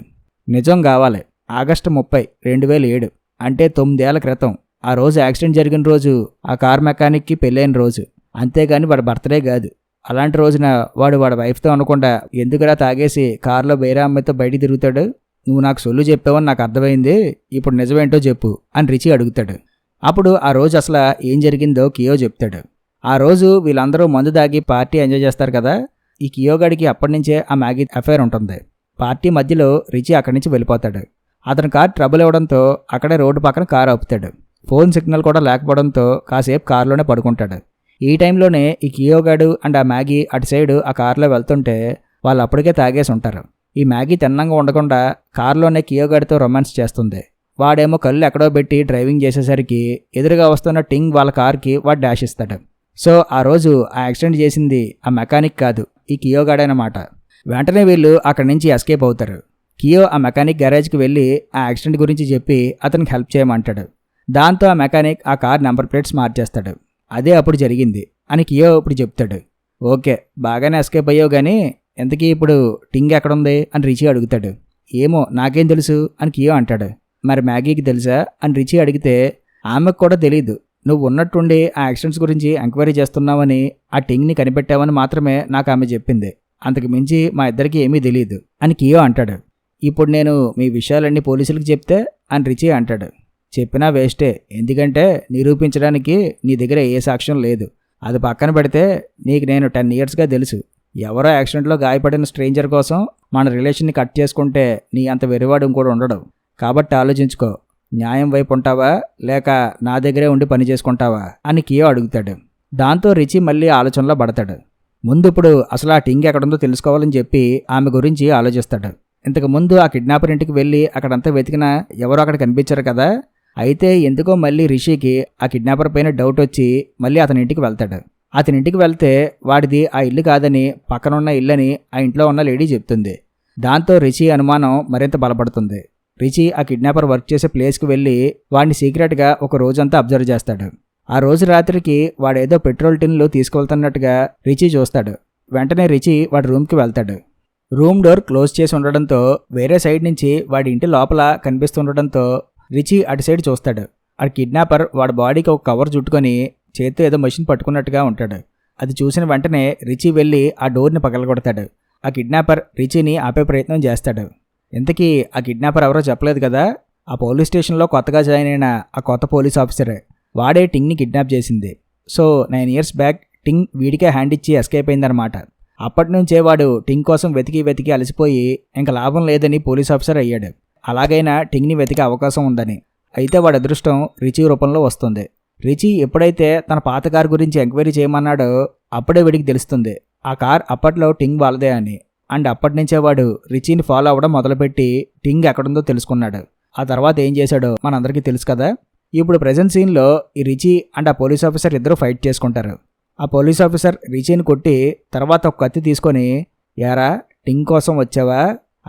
నిజం కావాలి. ఆగస్టు 30, 2007 అంటే 9 ఏళ్ల క్రితం ఆ రోజు యాక్సిడెంట్ జరిగిన రోజు ఆ కార్ మెకానిక్కి పెళ్ళైన రోజు. అంతేగాని వాడి బర్త్డే కాదు. అలాంటి రోజున వాడి వైఫ్తో అనకుండా ఎందుకురా తాగేసి కారులో వేరే అమ్మాయితో బయటికి తిరుగుతాడు? నువ్వు నాకు సొల్లు చెప్పావని నాకు అర్థమైంది, ఇప్పుడు నిజమేంటో చెప్పు అని రిచి అడుగుతాడు. అప్పుడు ఆ రోజు అసలు ఏం జరిగిందో కియో చెప్తాడు. ఆ రోజు వీళ్ళందరూ మందు దాగి పార్టీ ఎంజాయ్ చేస్తారు కదా. ఈ కియో గడికి అప్పటి నుంచే ఆ మ్యాగీ అఫైర్ ఉంటుంది. పార్టీ మధ్యలో రిచి అక్కడి నుంచి వెళ్ళిపోతాడు. అతని కార్ ట్రబుల్ ఇవ్వడంతో అక్కడే రోడ్డు పక్కన కారు ఆపుతాడు. ఫోన్ సిగ్నల్ కూడా లేకపోవడంతో కాసేపు కారులోనే పడుకుంటాడు. ఈ టైంలోనే ఈ కియోగాడు అండ్ ఆ మ్యాగీ అటు సైడు ఆ కారులో వెళ్తుంటే వాళ్ళు అప్పటికే తాగేసి ఉంటారు. ఈ మ్యాగీ తిన్నంగా ఉండకుండా కారులోనే కియోగాడితో రొమాన్స్ చేస్తుంది. వాడేమో కళ్ళు ఎక్కడో పెట్టి డ్రైవింగ్ చేసేసరికి ఎదురుగా వస్తున్న టింగ్ వాళ్ళ కార్కి వాడు డాష్ ఇస్తాడు. సో ఆ రోజు ఆ యాక్సిడెంట్ చేసింది ఆ మెకానిక్ కాదు, ఈ కియోగాడనమాట. వెంటనే వీళ్ళు అక్కడి నుంచి ఎస్కేప్ అవుతారు. కియో ఆ మెకానిక్ గ్యారేజ్కి వెళ్ళి ఆ యాక్సిడెంట్ గురించి చెప్పి అతనికి హెల్ప్ చేయమంటాడు. దాంతో ఆ మెకానిక్ ఆ కార్ నెంబర్ ప్లేట్స్ మార్చేస్తాడు. అదే అప్పుడు జరిగింది అని కియో ఇప్పుడు చెప్తాడు. ఓకే, బాగానే ఎస్కేప్ అయ్యావు కానీ ఎంతకీ ఇప్పుడు టింగ్ ఎక్కడుంది అని రిచి అడుగుతాడు. ఏమో నాకేం తెలుసు అని కియో అంటాడు. మరి మ్యాగీకి తెలుసా అని రిచి అడిగితే ఆమెకు కూడా తెలీదు. నువ్వు ఉన్నట్టుండి ఆ యాక్సిడెంట్స్ గురించి ఎంక్వైరీ చేస్తున్నావని, ఆ టింగ్ని కనిపెట్టావని మాత్రమే నాకు ఆమె చెప్పింది. అంతకు మించి మా ఇద్దరికి ఏమీ తెలియదు అని కియో అంటాడు. ఇప్పుడు నేను మీ విషయాలన్నీ పోలీసులకు చెప్తే అని రిచి అంటాడు. చెప్పినా వేస్టే, ఎందుకంటే నిరూపించడానికి నీ దగ్గర ఏ సాక్ష్యం లేదు. అది పక్కన పెడితే నీకు నేను 10 ఇయర్స్గా తెలుసు. ఎవరో యాక్సిడెంట్లో గాయపడిన స్ట్రేంజర్ కోసం మన రిలేషన్ని కట్ చేసుకుంటే నీ అంత వెరివాడు కూడా ఉండడు. కాబట్టి ఆలోచించుకో, న్యాయం వైపు ఉంటావా లేక నా దగ్గరే ఉండి పని చేసుకుంటావా అని కియో అడుగుతాడు. దాంతో రిచి మళ్ళీ ఆలోచనలో పడతాడు. ముందు ఇప్పుడు అసలు ఆ టింగ్ ఎక్కడుందో తెలుసుకోవాలని చెప్పి ఆమె గురించి ఆలోచిస్తాడు. ఇంతకుముందు ఆ కిడ్నాపర్ ఇంటికి వెళ్ళి అక్కడంతా వెతికినా ఎవరో అక్కడ కనిపించారు కదా. అయితే ఎందుకో మళ్ళీ రిషికి ఆ కిడ్నాపర్ పైన డౌట్ వచ్చి మళ్ళీ అతని ఇంటికి వెళ్తాడు. అతని ఇంటికి వెళ్తే వాడిది ఆ ఇల్లు కాదని పక్కనున్న ఇల్లని ఆ ఇంట్లో ఉన్న లేడీ చెప్తుంది. దాంతో రిషి అనుమానం మరింత బలపడుతుంది. రిషి ఆ కిడ్నాపర్ వర్క్ చేసే ప్లేస్కి వెళ్ళి వాడిని సీక్రెట్గా ఒక రోజంతా అబ్జర్వ్ చేస్తాడు. ఆ రోజు రాత్రికి వాడేదో పెట్రోల్ టిన్లు తీసుకువెళ్తున్నట్టుగా రిషి చూస్తాడు. వెంటనే రిషి వాడి రూమ్కి వెళ్తాడు. రూమ్ డోర్ క్లోజ్ చేసి ఉండడంతో వేరే సైడ్ నుంచి వాడి ఇంటి లోపల కనిపిస్తుండడంతో రిచి అటు సైడ్ చూస్తాడు. ఆ కిడ్నాపర్ వాడి బాడీకి ఒక కవర్ చుట్టుకొని చేత్తో ఏదో మెషిన్ పట్టుకున్నట్టుగా ఉంటాడు. అది చూసిన వెంటనే రిచి వెళ్ళి ఆ డోర్ని పగలగొడతాడు. ఆ కిడ్నాపర్ రిచీని ఆపే ప్రయత్నం చేస్తాడు. ఇంతకీ ఆ కిడ్నాపర్ ఎవరో చెప్పలేదు కదా, ఆ పోలీస్ స్టేషన్లో కొత్తగా జాయిన్ అయిన ఆ కొత్త పోలీస్ ఆఫీసరే. వాడే టింగ్ని కిడ్నాప్ చేసింది. సో 9 years బ్యాక్ టింగ్ వీడికే హ్యాండ్ ఇచ్చి ఎస్కేప్ అయిందనమాట. అప్పటి నుంచే వాడు టింగ్ కోసం వెతికి అలసిపోయి ఇంకా లాభం లేదని పోలీస్ ఆఫీసర్ అయ్యాడు. అలాగైనా టింగ్ని వెతికే అవకాశం ఉందని. అయితే వాడి అదృష్టం రిచీ రూపంలో వస్తుంది. రిచీ ఎప్పుడైతే తన పాత కార్ గురించి ఎంక్వైరీ చేయమన్నాడో అప్పుడే వీడికి తెలుస్తుంది ఆ కార్ అప్పట్లో టింగ్ వాళ్ళదే అని. అండ్ అప్పటి నుంచే వాడు రిచీని ఫాలో అవ్వడం మొదలుపెట్టి టింగ్ ఎక్కడుందో తెలుసుకున్నాడు. ఆ తర్వాత ఏం చేశాడో మనందరికీ తెలుసు కదా. ఇప్పుడు ప్రెజెంట్ సీన్లో ఈ రిచీ అండ్ ఆ పోలీస్ ఆఫీసర్ ఇద్దరు ఫైట్ చేసుకుంటారు. ఆ పోలీస్ ఆఫీసర్ రిచీని కొట్టి తర్వాత ఒక కత్తి తీసుకొని, యారా టింగ్ కోసం వచ్చావా,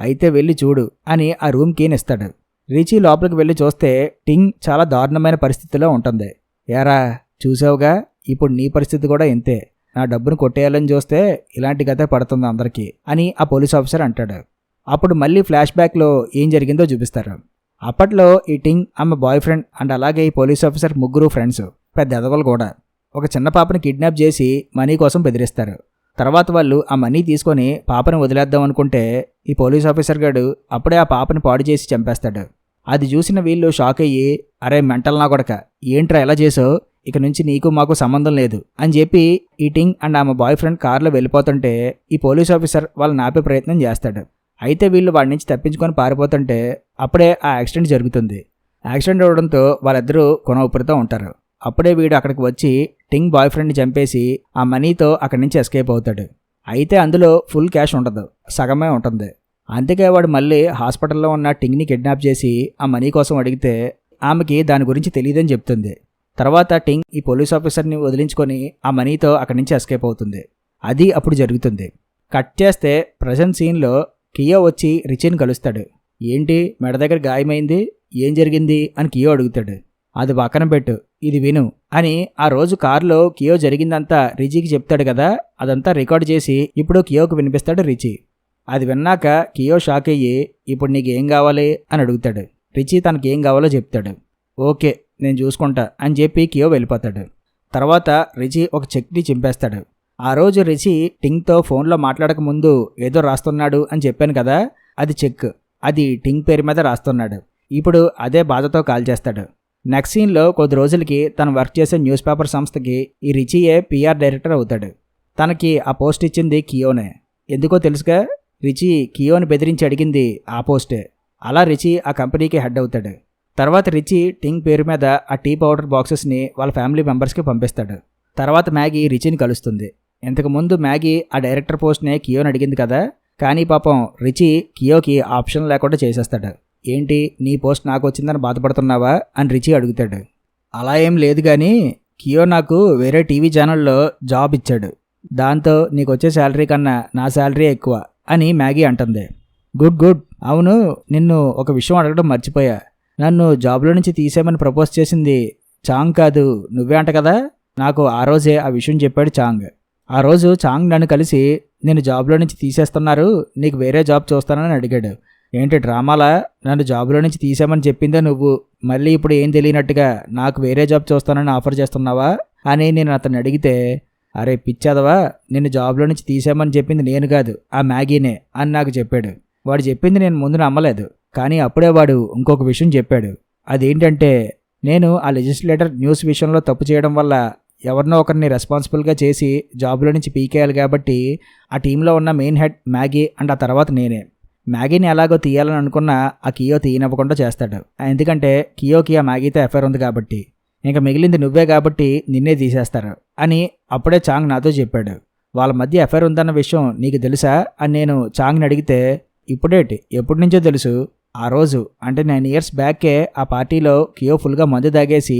అయితే వెళ్ళి చూడు అని ఆ రూమ్ కీని ఇస్తాడు. రిచీ లోపలికి వెళ్ళి చూస్తే టింగ్ చాలా దారుణమైన పరిస్థితిలో ఉంటుంది. యారా చూసావుగా, ఇప్పుడు నీ పరిస్థితి కూడా ఇంతే. నా డబ్బును కొట్టేయాలని చూస్తే ఇలాంటి గతే పడుతుంది అందరికీ అని ఆ పోలీస్ ఆఫీసర్ అంటాడు. అప్పుడు మళ్ళీ ఫ్లాష్ బ్యాక్లో ఏం జరిగిందో చూపిస్తారు. అప్పట్లో ఈ టింగ్ ఆమె బాయ్ ఫ్రెండ్ అండ్ అలాగే ఈ పోలీస్ ఆఫీసర్ ముగ్గురు ఫ్రెండ్స్, పెద్ద ఎదవలు కూడా. ఒక చిన్న పాపని కిడ్నాప్ చేసి మనీ కోసం బెదిరిస్తారు. తర్వాత వాళ్ళు ఆ మనీ తీసుకొని పాపని వదిలేద్దాం అనుకుంటే ఈ పోలీస్ ఆఫీసర్ గాడు అప్పుడే ఆ పాపని పాడు చేసి చంపేస్తాడు. అది చూసిన వీళ్ళు షాక్ అయ్యి, అరే మెంటల్ నా కొడక, ఏంట్రా ఎలా చేసావు, ఇక నుంచి నీకు మాకు సంబంధం లేదు అని చెప్పి ఈ టింగ్ అండ్ ఆమె బాయ్ ఫ్రెండ్ కార్లో వెళ్ళిపోతుంటే ఈ పోలీస్ ఆఫీసర్ వాళ్ళని ఆపే ప్రయత్నం చేస్తాడు. అయితే వీళ్ళు వాడి నుంచి తప్పించుకొని పారిపోతుంటే అప్పుడే ఆ యాక్సిడెంట్ జరుగుతుంది. యాక్సిడెంట్ అవ్వడంతో వాళ్ళిద్దరూ కొన ఊపిరితో ఉంటారు. అప్పుడే వీడు అక్కడికి వచ్చి టింగ్ బాయ్ ఫ్రెండ్ని చంపేసి ఆ మనీతో అక్కడి నుంచి ఎస్కేప్ అవుతాడు. అయితే అందులో ఫుల్ క్యాష్ ఉండదు, సగమే ఉంటుంది. అందుకే వాడు మళ్ళీ హాస్పిటల్లో ఉన్న టింగ్ని కిడ్నాప్ చేసి ఆ మనీ కోసం అడిగితే ఆమెకి దాని గురించి తెలియదని చెప్తుంది. తర్వాత టింగ్ ఈ పోలీస్ ఆఫీసర్ని వదిలించుకొని ఆ మనీతో అక్కడి నుంచి ఎస్కేప్ అవుతుంది. అది అప్పుడు జరుగుతుంది. కట్ చేస్తే ప్రజెంట్ సీన్లో కియో వచ్చి రిచీని కలుస్తాడు. ఏంటి మెడ దగ్గర గాయమైంది, ఏం జరిగింది అని కియో అడుగుతాడు. అది పక్కన పెట్టు, ఇది విను అని ఆ రోజు కారులో కియో జరిగిందంతా రిచీకి చెప్తాడు కదా, అదంతా రికార్డ్ చేసి ఇప్పుడు కియోకు వినిపిస్తాడు రిచీ. అది విన్నాక కియో షాక్ అయ్యి, ఇప్పుడు నీకు ఏం కావాలి అని అడుగుతాడు. రిచీ తనకి ఏం కావాలో చెప్తాడు. ఓకే నేను చూసుకుంటా అని చెప్పి కియో వెళ్ళిపోతాడు. తర్వాత రిచీ ఒక చెక్ని చింపేస్తాడు. ఆ రోజు రిచీ టింగ్తో ఫోన్లో మాట్లాడక ముందు ఏదో రాస్తున్నాడు అని చెప్పాను కదా, అది చెక్. అది టింగ్ పేరు మీద రాస్తున్నాడు. ఇప్పుడు అదే బాధతో కాల్ చేస్తాడు. నెక్స్ట్ సీన్లో కొద్ది రోజులకి తను వర్క్ చేసే న్యూస్ పేపర్ సంస్థకి ఈ రిచీయే PR డైరెక్టర్ అవుతాడు. తనకి ఆ పోస్ట్ ఇచ్చింది కియోనే. ఎందుకో తెలుసుగా, రిచీ కియోని బెదిరించి అడిగింది ఆ పోస్టే. అలా రిచీ ఆ కంపెనీకి హెడ్ అవుతాడు. తర్వాత రిచీ టింగ్ పేరు మీద ఆ టీ పౌడర్ బాక్సెస్ని వాళ్ళ ఫ్యామిలీ మెంబర్స్కి పంపిస్తాడు. తర్వాత మ్యాగీ రిచీని కలుస్తుంది. ఇంతకుముందు మ్యాగీ ఆ డైరెక్టర్ పోస్ట్నే కియోని అడిగింది కదా, కానీ పాపం రిచీ కియోకి ఆప్షన్ లేకుండా చేసేస్తాడు. ఏంటి నీ పోస్ట్ నాకు వచ్చిందని బాధపడుతున్నావా అని రిచీ అడుగుతాడు. అలా ఏం లేదు కానీ కియో నాకు వేరే టీవీ ఛానల్లో జాబ్ ఇచ్చాడు, దాంతో నీకు వచ్చే శాలరీ కన్నా నా శాలరీ ఎక్కువ అని మ్యాగీ అంటుంది. గుడ్. అవును, నిన్ను ఒక విషయం అడగడం మర్చిపోయా. నన్ను జాబ్లో నుంచి తీసేయమని ప్రపోజ్ చేసింది చాంగ్ కాదు, నువ్వే అంట కదా. నాకు ఆ రోజే ఆ విషయం చెప్పాడు చాంగ్. ఆ రోజు చాంగ్ నన్ను కలిసి నేను జాబ్లో నుంచి తీసేస్తున్నారు, నీకు వేరే జాబ్ చూస్తానని అడిగాడు. ఏంటి డ్రామాలా, నన్ను జాబ్లో నుంచి తీసామని చెప్పిందే నువ్వు, మళ్ళీ ఇప్పుడు ఏం తెలియనట్టుగా నాకు వేరే జాబ్ చూస్తానని ఆఫర్ చేస్తున్నావా అని నేను అతన్ని అడిగితే, అరే పిచ్చాదవా, నిన్ను జాబ్లో నుంచి తీసామని చెప్పింది నేను కాదు ఆ మ్యాగీనే అని నాకు చెప్పాడు. వాడు చెప్పింది నేను ముందు నమ్మలేదు, కానీ అప్పుడే వాడు ఇంకొక విషయం చెప్పాడు. అదేంటంటే నేను ఆ లెజిస్లేటర్ న్యూస్ విషయంలో తప్పు చేయడం వల్ల ఎవరినో ఒకరిని రెస్పాన్సిబుల్గా చేసి జాబ్లో నుంచి పీకేయాలి కాబట్టి ఆ టీంలో ఉన్న మెయిన్ హెడ్ మ్యాగీ అండ్ ఆ తర్వాత నేనే. మ్యాగీని ఎలాగో తీయాలని అనుకున్నా ఆ కియో తీయనివ్వకుండా చేస్తాడు. ఎందుకంటే కియోకి ఆ మ్యాగీతో అఫైర్ ఉంది కాబట్టి, ఇంకా మిగిలింది నువ్వే కాబట్టి నిన్నే తీసేస్తారు అని అప్పుడే చాంగ్ నాతో చెప్పాడు. వాళ్ళ మధ్య అఫైర్ ఉందన్న విషయం నీకు తెలుసా అని నేను చాంగ్ని అడిగితే, ఇప్పుడేటి ఎప్పటి నుంచో తెలుసు, ఆ రోజు అంటే 9 years బ్యాకే ఆ పార్టీలో కియో ఫుల్గా మందు తాగేసి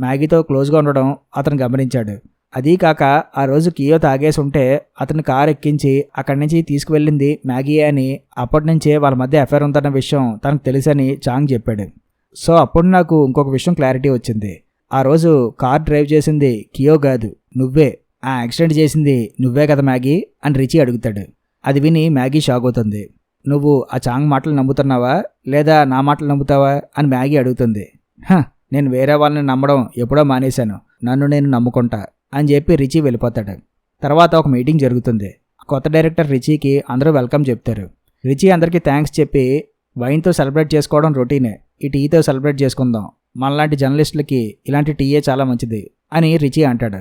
మ్యాగీతో క్లోజ్గా ఉండడం అతను గమనించాడు. అదీ కాక ఆ రోజు కియో తాగేసి ఉంటే అతను కారు ఎక్కించి అక్కడి నుంచి తీసుకువెళ్ళింది మ్యాగీ అని అప్పటి నుంచే వాళ్ళ మధ్య అఫైర్ ఉందన్న విషయం తనకు తెలుసని చాంగ్ చెప్పాడు. సో అప్పుడు నాకు ఇంకొక విషయం క్లారిటీ వచ్చింది. ఆ రోజు కార్ డ్రైవ్ చేసింది కియో కాదు నువ్వే, ఆ యాక్సిడెంట్ చేసింది నువ్వే కదా మ్యాగీ అని రిచీ అడుగుతాడు. అది విని మ్యాగీ షాక్ అవుతుంది. నువ్వు ఆ చాంగ్ మాటలు నమ్ముతున్నావా లేదా నా మాటలు నమ్ముతావా అని మ్యాగీ అడుగుతుంది. నేను వేరే వాళ్ళని నమ్మడం ఎప్పుడో మానేశాను, నన్ను నేను నమ్ముకుంటా అని చెప్పి రిచీ వెళ్ళిపోతాడు. తర్వాత ఒక మీటింగ్ జరుగుతుంది. కొత్త డైరెక్టర్ రిచీకి అందరూ వెల్కమ్ చెప్తారు. రిచీ అందరికీ థ్యాంక్స్ చెప్పి వైన్తో సెలబ్రేట్ చేసుకోవడం రొటీనే, ఈ టీతో సెలబ్రేట్ చేసుకుందాం, మనలాంటి జర్నలిస్టులకి ఇలాంటి టీయే చాలా మంచిది అని రిచీ అంటాడు.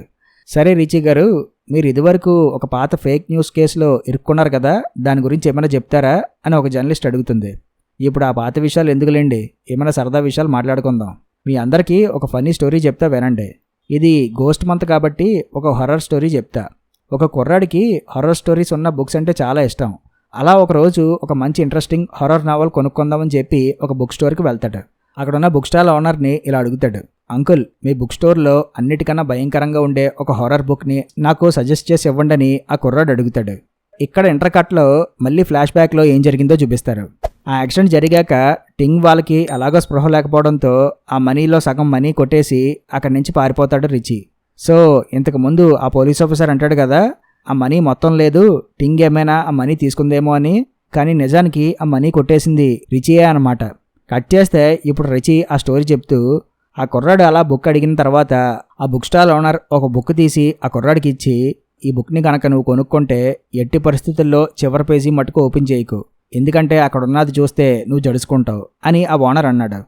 సరే రిచీ గారు, మీరు ఇదివరకు ఒక పాత ఫేక్ న్యూస్ కేసులో ఇరుక్కున్నారు కదా, దాని గురించి ఏమైనా చెప్తారా అని ఒక జర్నలిస్ట్ అడుగుతుంది. ఇప్పుడు ఆ పాత విషయాలు ఎందుకులేండి, ఏమైనా సరదా విషయాలు మాట్లాడుకుందాం. మీ అందరికీ ఒక ఫన్నీ స్టోరీ చెప్తా వినండి. ఇది గోస్ట్ మంత్ కాబట్టి ఒక హర్రర్ స్టోరీ చెప్తా. ఒక కుర్రాడికి హర్రర్ స్టోరీస్ ఉన్న బుక్స్ అంటే చాలా ఇష్టం. అలా ఒకరోజు ఒక మంచి ఇంట్రెస్టింగ్ హర్రర్ నావల్ కొనుక్కుందామని చెప్పి ఒక బుక్ స్టోర్కి వెళ్తాడు. అక్కడున్న బుక్ స్టాల్ ఓనర్ని ఇలా అడుగుతాడు, అంకుల్, మీ బుక్ స్టోర్లో అన్నిటికన్నా భయంకరంగా ఉండే ఒక హర్రర్ బుక్ని నాకు సజెస్ట్ చేసి ఇవ్వండి ఆ కుర్రాడు అడుగుతాడు. ఇక్కడ ఇంటర్కట్లో మళ్ళీ ఫ్లాష్ బ్యాక్లో ఏం జరిగిందో చూపిస్తారు. ఆ యాక్సిడెంట్ జరిగాక టింగ్ వాళ్ళకి ఎలాగో స్పృహ లేకపోవడంతో ఆ మనీలో సగం మనీ కొట్టేసి అక్కడి నుంచి పారిపోతాడు రిచీ. సో ఇంతకుముందు ఆ పోలీస్ ఆఫీసర్ అంటాడు కదా, ఆ మనీ మొత్తం లేదు, టింగ్ ఏమైనా ఆ మనీ తీసుకుందేమో అని, కానీ నిజానికి ఆ మనీ కొట్టేసింది రిచీయే అనమాట. కట్ చేస్తే ఇప్పుడు రిచీ ఆ స్టోరీ చెప్తూ, ఆ కుర్రాడు అలా బుక్ అడిగిన తర్వాత ఆ బుక్ స్టాల్ ఓనర్ ఒక బుక్ తీసి ఆ కుర్రాడికి ఇచ్చి, ఈ బుక్ని కనుక నువ్వు కొనుక్కుంటే ఎట్టి పరిస్థితుల్లో చివరి పేజీ మటుకు ఓపెన్ చేయకు, ఎందుకంటే అక్కడ ఉన్నది చూస్తే నువ్వు జడుచుకుంటావు అని ఆ ఓనర్ అన్నాడు.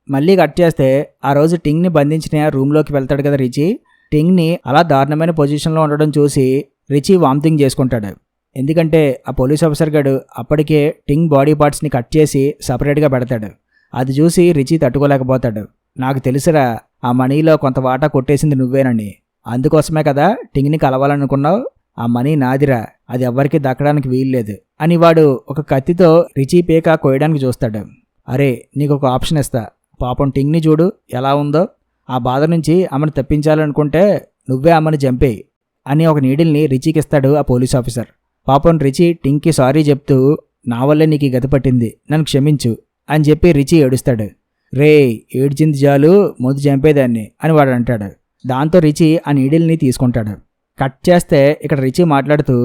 మళ్ళీ కట్ చేస్తే ఆ రోజు టింగ్ని బంధించిన రూమ్లోకి వెళ్తాడు కదా రిచీ. టింగ్ని అలా దారుణమైన పొజిషన్లో ఉండడం చూసి రిచీ వామిటింగ్ చేసుకుంటాడు. ఎందుకంటే ఆ పోలీస్ ఆఫీసర్ గారు అప్పటికే టింగ్ బాడీ పార్ట్స్ని కట్ చేసి సపరేట్గా పెడతాడు. అది చూసి రిచీ తట్టుకోలేకపోతాడు. నాకు తెలుసురా, ఆ మనీలో కొంత వాటా కొట్టేసింది నువ్వేనని, అందుకోసమే కదా టింగ్ని కలవాలనుకున్నావు, ఆ మనీ నాదిరా, అది ఎవ్వరికీ దక్కడానికి వీల్లేదు అని వాడు ఒక కత్తితో రిచీ పీక కోయడానికి చూస్తాడు. అరే, నీకు ఒక ఆప్షన్ ఇస్తా, పాపం టింగ్ని చూడు ఎలా ఉందో, ఆ బాధ నుంచి ఆమెను తప్పించాలనుకుంటే నువ్వే ఆమెను చంపేయి అని ఒక నీడిల్ని రిచీకి ఇస్తాడు ఆ పోలీస్ ఆఫీసర్. పాపం రిచీ టింగ్కి సారీ చెప్తూ, నా వల్లే నీకు ఈ గతి పట్టింది, నన్ను క్షమించు అని చెప్పి రిచీ ఏడుస్తాడు. రే, ఏడ్చింది చాలు, ముందు చంపేదాన్ని అని వాడు అంటాడు. దాంతో రిచీ ఆ నీడిల్ని తీసుకుంటాడు. కట్ చేస్తే ఇక్కడ రిచీ మాట్లాడుతూ,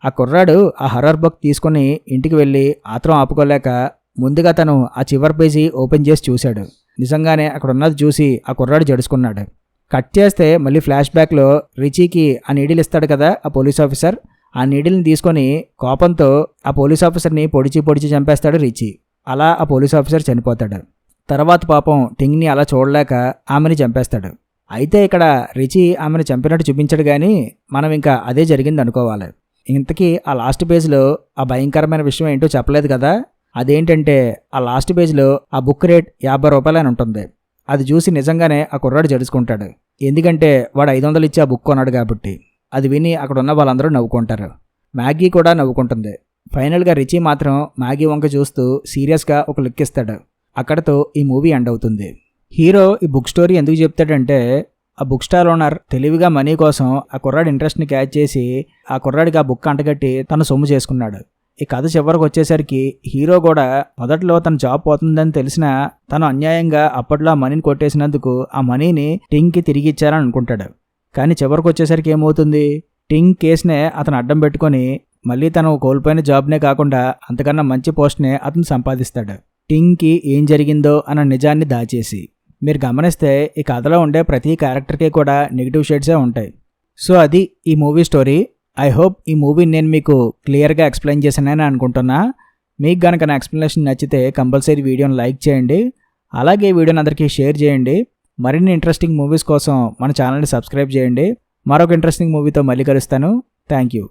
ఆ కుర్రాడు ఆ హర్రర్ బుక్ తీసుకుని ఇంటికి వెళ్ళి ఆత్రం ఆపుకోలేక ముందుగా తను ఆ చివరి పేజీ ఓపెన్ చేసి చూశాడు. నిజంగానే అక్కడ ఉన్నది చూసి ఆ కుర్రాడు జడుచుకున్నాడు. కట్ చేస్తే మళ్ళీ ఫ్లాష్ బ్యాక్లో రిచీకి ఆ నీడిల్ ఇస్తాడు కదా ఆ పోలీస్ ఆఫీసర్. ఆ నీడిల్ని తీసుకొని కోపంతో ఆ పోలీస్ ఆఫీసర్ని పొడిచి చంపేస్తాడు రిచీ. అలా ఆ పోలీస్ ఆఫీసర్ చనిపోతాడు. తర్వాత పాపం టింగ్ని అలా చూడలేక ఆమెని చంపేస్తాడు. అయితే ఇక్కడ రిచీ ఆమెను చంపినట్టు చూపించాడు, కానీ మనం ఇంకా అదే జరిగింది అనుకోవాలి. ఇంతకీ ఆ లాస్ట్ పేజ్లో ఆ భయంకరమైన విషయం ఏంటో చెప్పలేదు కదా. అదేంటంటే ఆ లాస్ట్ పేజ్లో ఆ బుక్ రేట్ 50 రూపాయలు అని ఉంటుంది. అది చూసి నిజంగానే ఆ కుర్రాడు జడుచుకుంటాడు. ఎందుకంటే వాడు 500 ఇచ్చి ఆ బుక్ కొన్నాడు కాబట్టి. అది విని అక్కడ ఉన్న వాళ్ళందరూ నవ్వుకుంటారు. మ్యాగీ కూడా నవ్వుకుంటుంది. ఫైనల్గా రిచీ మాత్రం మ్యాగీ వంక చూస్తూ సీరియస్గా ఒక లుక్ ఇస్తాడు. అక్కడతో ఈ మూవీ ఎండ్ అవుతుంది. హీరో ఈ బుక్ స్టోరీ ఎందుకు చెప్తాడంటే, ఆ బుక్ స్టాల్ ఓనర్ తెలివిగా మనీ కోసం ఆ కుర్రాడి ఇంట్రెస్ట్ని క్యాచ్ చేసి ఆ కుర్రాడికి ఆ బుక్ అంటగట్టి తను సొమ్ము చేసుకున్నాడు. ఈ కథ చివరికి వచ్చేసరికి హీరో కూడా మొదట్లో తన జాబ్ పోతుందని తెలిసినా తను అన్యాయంగా అప్పట్లో ఆ మనీని కొట్టేసినందుకు ఆ మనీని టింగ్కి తిరిగి ఇచ్చారని అనుకుంటాడు. కానీ చివరికి వచ్చేసరికి ఏమవుతుంది, టింగ్ కేసునే అతను అడ్డం పెట్టుకొని మళ్ళీ తను కోల్పోయిన జాబ్నే కాకుండా అంతకన్నా మంచి పోస్ట్నే అతను సంపాదిస్తాడు, టింగ్కి ఏం జరిగిందో అన్న నిజాన్ని దాచేసి. మీరు గమనిస్తే ఈ కథలో ఉండే ప్రతి క్యారెక్టర్కి కూడా నెగిటివ్ షేడ్సే ఉంటాయి. సో అది ఈ మూవీ స్టోరీ. ఐ హోప్ ఈ మూవీని నేను మీకు క్లియర్గా ఎక్స్ప్లెయిన్ చేశానని అనుకుంటున్నా. మీకు కనుక నా ఎక్స్ప్లెనేషన్ నచ్చితే కంపల్సరీ వీడియోని లైక్ చేయండి. అలాగే వీడియోని అందరికీ షేర్ చేయండి. మరిన్ని ఇంట్రెస్టింగ్ మూవీస్ కోసం మన ఛానల్ని సబ్స్క్రైబ్ చేయండి. మరొక ఇంట్రెస్టింగ్ మూవీతో మళ్ళీ కలుస్తాను. Thank you.